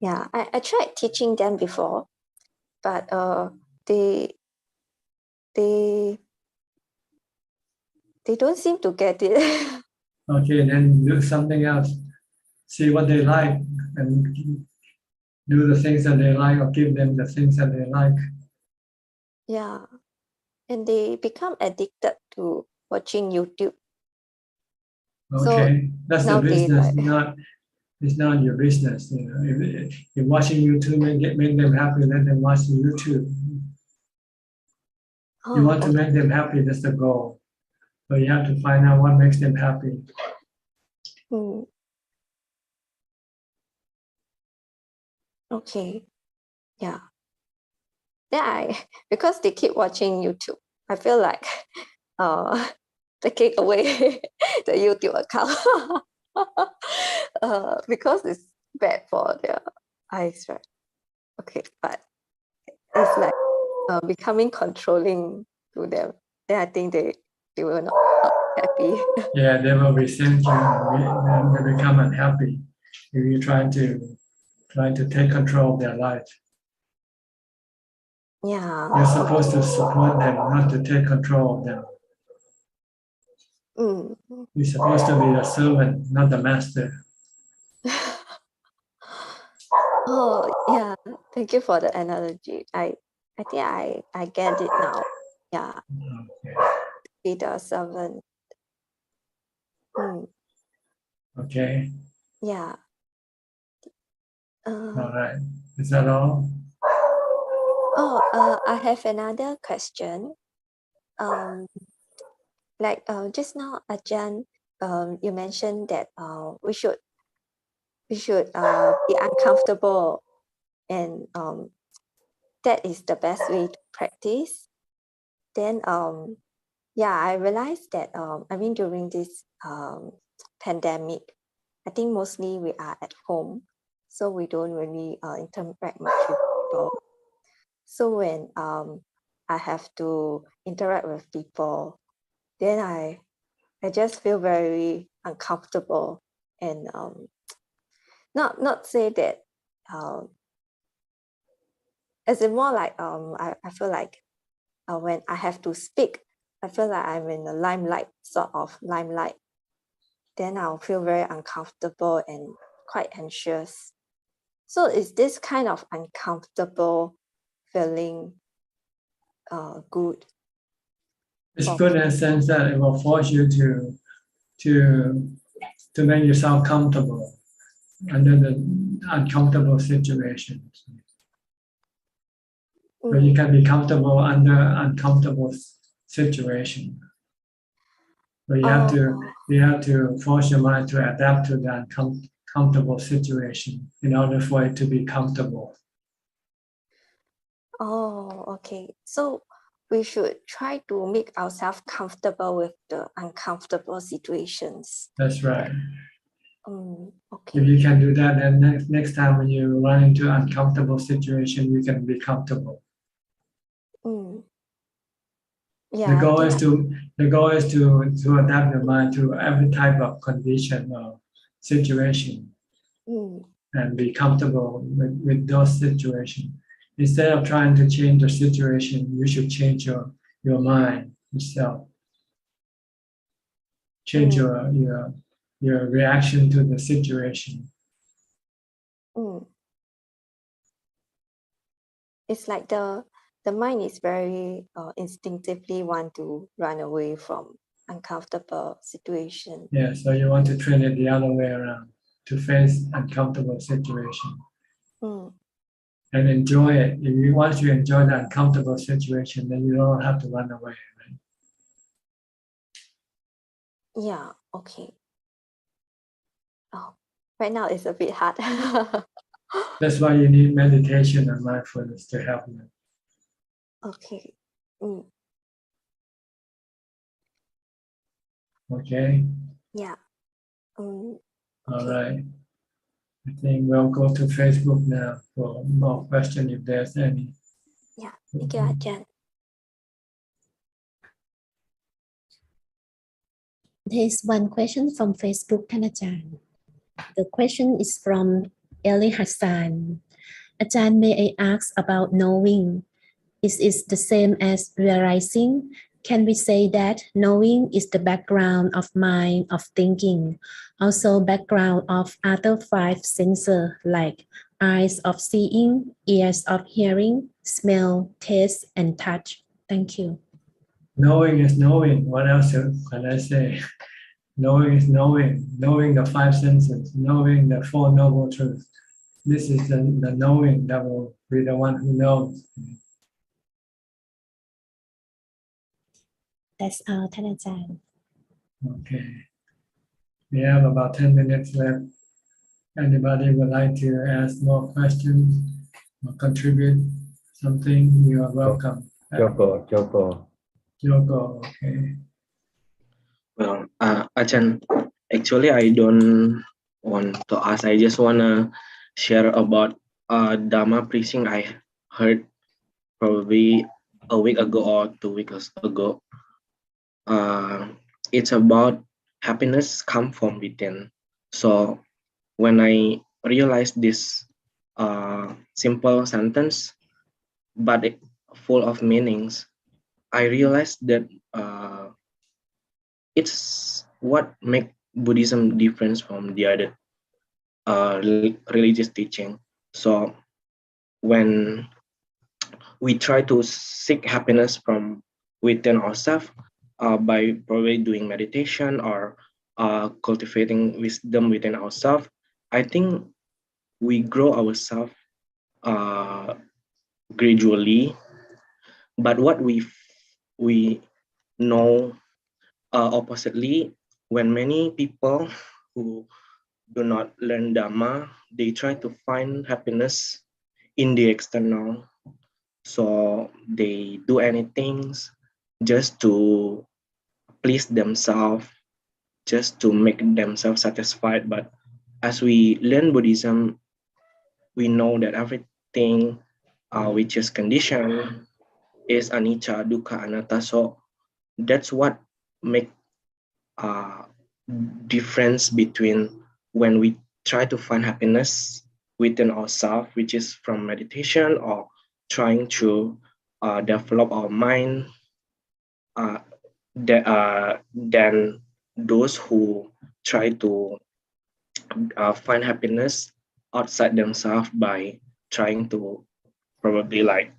Yeah, I tried teaching them before, but they don't seem to get it. Okay, then do something else. See what they like and do the things that they like, or give them the things that they like. Yeah, and they become addicted to watching YouTube. Okay, so that's the business. It's not your business. If watching YouTube make them happy, let them watch the YouTube. You want to make them happy, that's the goal. So you have to find out what makes them happy. Okay. Yeah. Then because they keep watching YouTube, I feel like taking away the YouTube account because it's bad for their eyes, right? Okay, but it's like becoming controlling to them. Then I think they will not happy. Yeah, they will resent you and they become unhappy if you trying to take control of their life. Yeah. You're supposed to support them, not to take control of them. You're supposed to be the servant, not the master. Oh yeah, thank you for the analogy. I think I get it now. Yeah. Okay. Be the servant. Okay. Yeah. All right. Is that all? I have another question. Like just now, Ajahn, you mentioned that we should be uncomfortable, and that is the best way to practice. Then yeah, I realized that I mean during this pandemic, I think mostly we are at home, so we don't really interact much with people. So when I have to interact with people, then I just feel very uncomfortable, and not say that as in more like I feel like when I have to speak, I feel like I'm in the limelight, sort of limelight. Then I'll feel very uncomfortable and quite anxious. So is this kind of uncomfortable feeling good? It's good in a sense that it will force you to make yourself comfortable under the uncomfortable situations. But you can be comfortable under uncomfortable situation. But you have to force your mind to adapt to the uncomfortable situation in order for it to be comfortable. Oh, okay. So we should try to make ourselves comfortable with the uncomfortable situations. That's right. Okay. If you can do that, then next time when you run into uncomfortable situation, you can be comfortable. Yeah, the goal is to adapt your mind to every type of condition or situation and be comfortable with those situations. Instead of trying to change the situation, you should change your mind itself. Change your reaction to the situation. It's like the mind is very instinctively want to run away from uncomfortable situation. Yeah, so you want to train it the other way around, to face uncomfortable situation. And enjoy it. Once you enjoy the uncomfortable situation, then you don't have to run away, right? Yeah, okay. Oh, right now it's a bit hard. That's why you need meditation and mindfulness to help you. Okay. Okay? Yeah. All right. I think we'll go to Facebook now for more questions if there's any. Yeah, thank you, Ajahn. There's one question from Facebook, Ajahn. The question is from Eli Hassan. Ajahn, may I ask about knowing? Is it the same as realizing? Can we say that knowing is the background of mind of thinking, also background of other 5 senses like eyes of seeing, ears of hearing, smell, taste, and touch? Thank you. Knowing is knowing. What else can I say? Knowing is knowing. Knowing the 5 senses. Knowing the 4 noble truths. This is the knowing that will be the one who knows. That's all, ท่านอาจารย์ Okay. We have about 10 minutes left. Anybody would like to ask more questions or contribute something? You are welcome. Joko, okay. Well, Ajahn, actually, I don't want to ask. I just wanna share about Dhamma preaching I heard probably a week ago or 2 weeks ago. It's about happiness come from within. So when I realized this simple sentence, but it full of meanings, I realized that it's what make Buddhism different from the other religious teaching. So when we try to seek happiness from within ourselves by probably doing meditation or cultivating wisdom within ourselves, I think we grow ourselves gradually. But what we know oppositely, when many people who do not learn Dhamma, they try to find happiness in the external. So they do anything just to please themselves, just to make themselves satisfied. But as we learn Buddhism, we know that everything which is conditioned is anicca, dukkha, anatta. So that's what make difference between when we try to find happiness within ourselves, which is from meditation or trying to develop our mind, than those who try to find happiness outside themselves by trying to probably like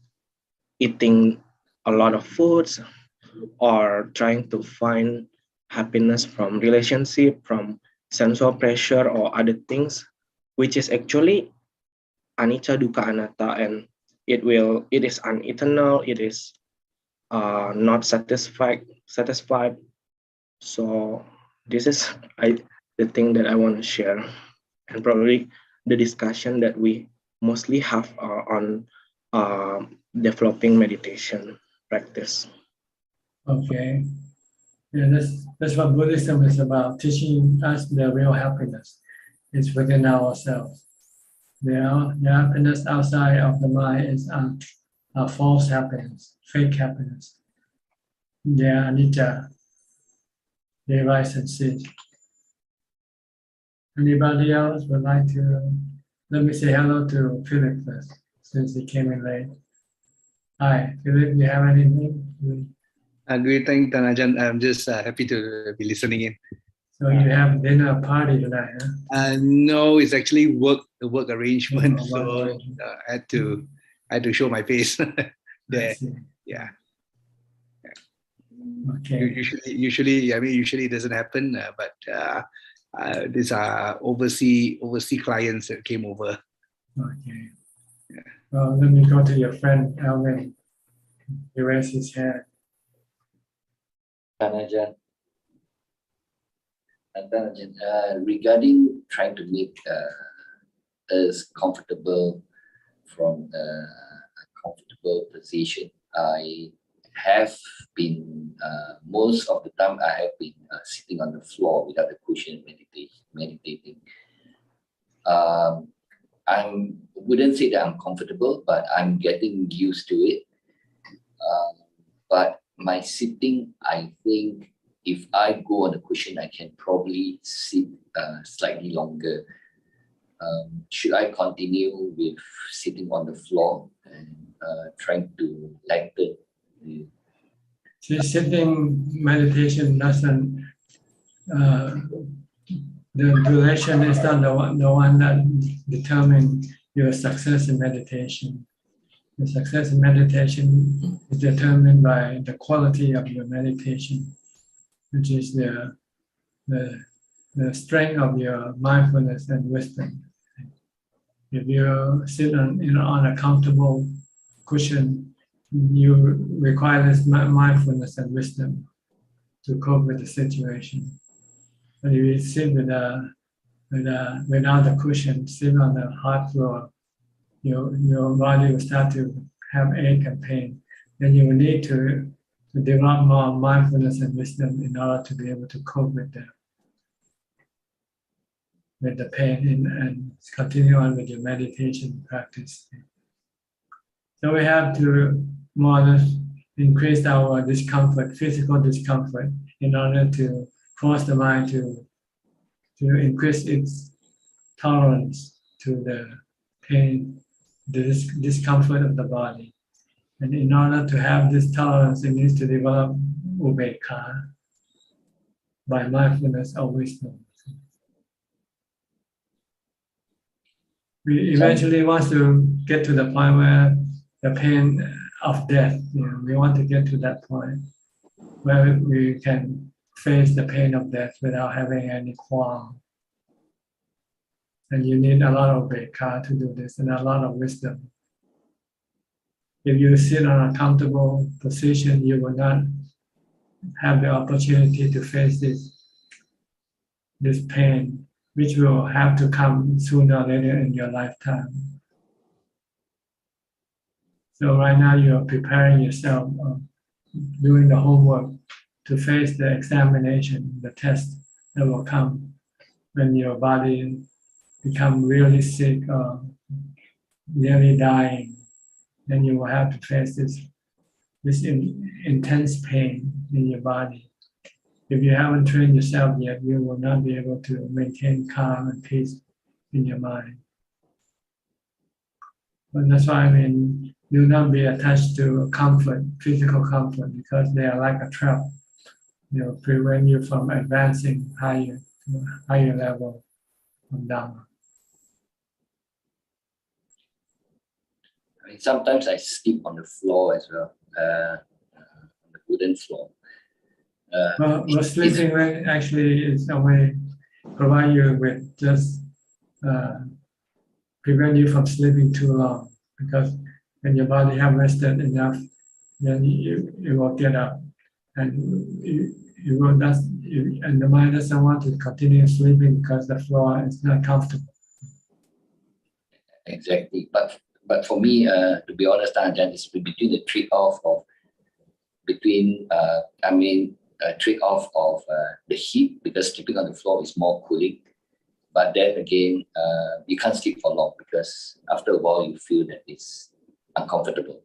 eating a lot of foods or trying to find happiness from relationship, from sensual pressure or other things, which is actually anicca, dukkha, anatta, and it is uneternal, it is not satisfied. So this is the thing that I want to share, and probably the discussion that we mostly have on developing meditation practice. Okay. Yeah, that's what Buddhism is about, teaching us the real happiness. It's within ourselves. The happiness outside of the mind is a false happiness, fake happiness. They are anicca. They rise and cease. Anybody else would like to? Let me say hello to Philip first, since he came in late. Hi, Philip, you have anything? Great, Ajahn. I'm just happy to be listening in. So you have dinner party tonight, huh? No, it's actually a work arrangement. So I had to show my face there. Yeah. Okay. Usually, I mean, usually it doesn't happen, but these are overseas clients that came over. Okay. Yeah. Well, let me go to your friend Alvin. He raised his hand. Ajahn, regarding trying to make us comfortable from a comfortable position, I have been most of the time I have been sitting on the floor without a cushion, meditating. I wouldn't say that I'm comfortable, but I'm getting used to it. But my sitting, I think if I go on the cushion, I can probably sit slightly longer. Should I continue with sitting on the floor and trying to lengthen? See, sitting meditation doesn't, the duration is not the one that determines your success in meditation. The success in meditation is determined by the quality of your meditation, which is the strength of your mindfulness and wisdom. If you sit on a comfortable cushion, you require this mindfulness and wisdom. to cope with the situation. But if you sit without the cushion, sit on the hard floor, your body will start to have ache and pain. Then you will need to develop more mindfulness and wisdom in order to be able to cope with the pain and continue on with your meditation practice. So we have to more or less increase our discomfort, physical discomfort, in order to force the mind to increase its tolerance to the pain, the discomfort of the body. And in order to have this tolerance, it needs to develop upekkha by mindfulness or wisdom. We eventually want to get to the point where the pain of death, we want to get to that point where we can face the pain of death without having any qualm. And you need a lot of upekkha to do this and a lot of wisdom. If you sit on a comfortable position, you will not have the opportunity to face this pain, which will have to come sooner or later in your lifetime. So right now you are preparing yourself, doing the homework to face the examination, the test that will come when your body become really sick or nearly dying. Then you will have to face this intense pain in your body. If you haven't trained yourself yet, you will not be able to maintain calm and peace in your mind. But that's why do not be attached to comfort, physical comfort, because they are like a trap. They'll prevent you from advancing higher level of Dhamma. Sometimes I sleep on the floor as well, on the wooden floor. Well, sleeping actually is a way provide you with just prevent you from sleeping too long, because when your body have rested enough, then you will get up, and you will not, and the mind doesn't want to continue sleeping because the floor is not comfortable. Exactly, but for me, to be honest, Ajahn, it's between the trade-off of trade-off of the heat, because sleeping on the floor is more cooling. But then again, you can't sleep for long because after a while you feel that it's uncomfortable.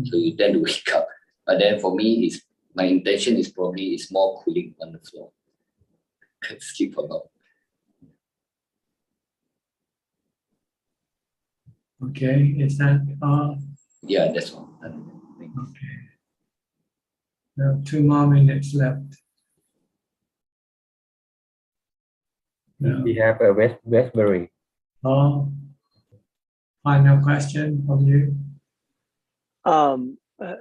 So you tend to wake up. But then for me, my intention is probably more cooling on the floor. Can't sleep for long. Okay, is that all? Yeah, that's all. Okay. We have 2 more minutes left. We have a raspberry. Oh, final question from you.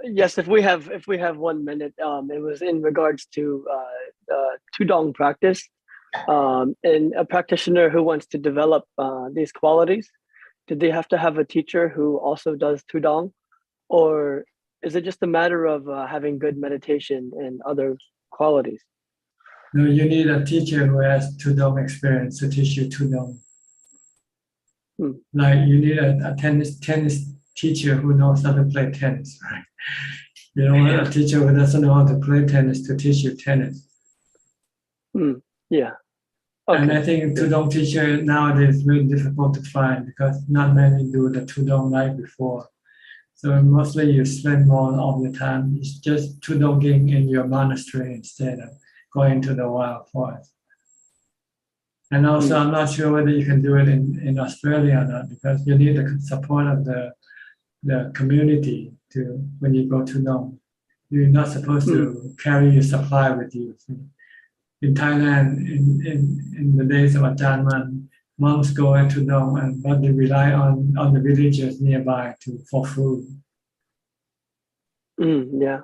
Yes, if we have 1 minute, it was in regards to Tudong practice, and a practitioner who wants to develop these qualities. Do they have to have a teacher who also does Tudong, or is it just a matter of having good meditation and other qualities? No, you need a teacher who has Tudong experience to teach you Tudong. Like you need a tennis teacher who knows how to play tennis, right? You don't want a teacher who doesn't know how to play tennis to teach you tennis. Yeah. Okay. And I think Tudong teacher nowadays is very difficult to find because not many do the Tudong like before. So mostly you spend more of your time, it's just Tudonging in your monastery instead of going to the wild forest. And also, I'm not sure whether you can do it in Australia or not, because you need the support of the community when you go to Tudong. You're not supposed to carry your supply with you. In Thailand, in the days of Ajahn Mun, monks go to Tudong, but they rely on the villagers nearby for food. Yeah.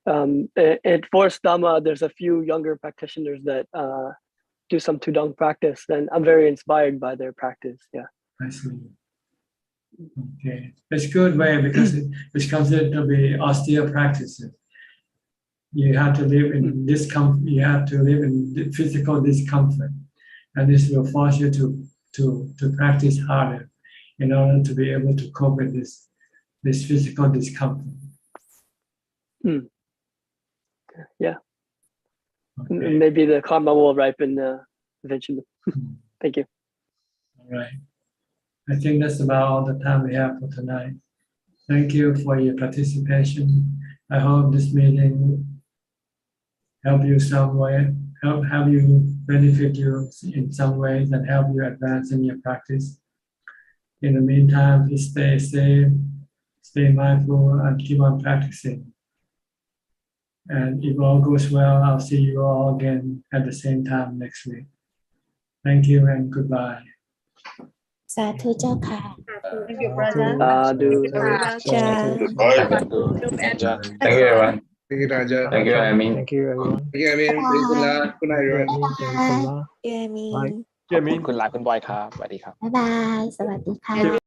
At Forest Dhamma, there's a few younger practitioners that do some Tudong practice, and I'm very inspired by their practice. Yeah. I see. Okay, it's a good way because it's considered to be austere practices. you have to live in discomfort. You have to live in physical discomfort, and this will force you to practice harder in order to be able to cope with this physical discomfort. Yeah. Okay. Maybe the karma will ripen eventually. Thank you. All right. I think that's about all the time we have for tonight. Thank you for your participation. I hope this meeting help you some way, help you benefit you in some ways and help you advance in your practice. In the meantime, please stay safe, stay mindful, and keep on practicing. And if all goes well, I'll see you all again at the same time next week. Thank you and goodbye. สาธุเจ้าค่ะ Thank you, brother. Sadhu. Thank you, everyone. Thank you, Raja. Thank you, Amin. Thank you, everyone. Thank you, Amin. Good luck. Good night, everyone. Yeah, ขอบคุณคุณลาคุณบอยครับสวัสดีครับ บ๊ายบาย สวัสดีค่ะ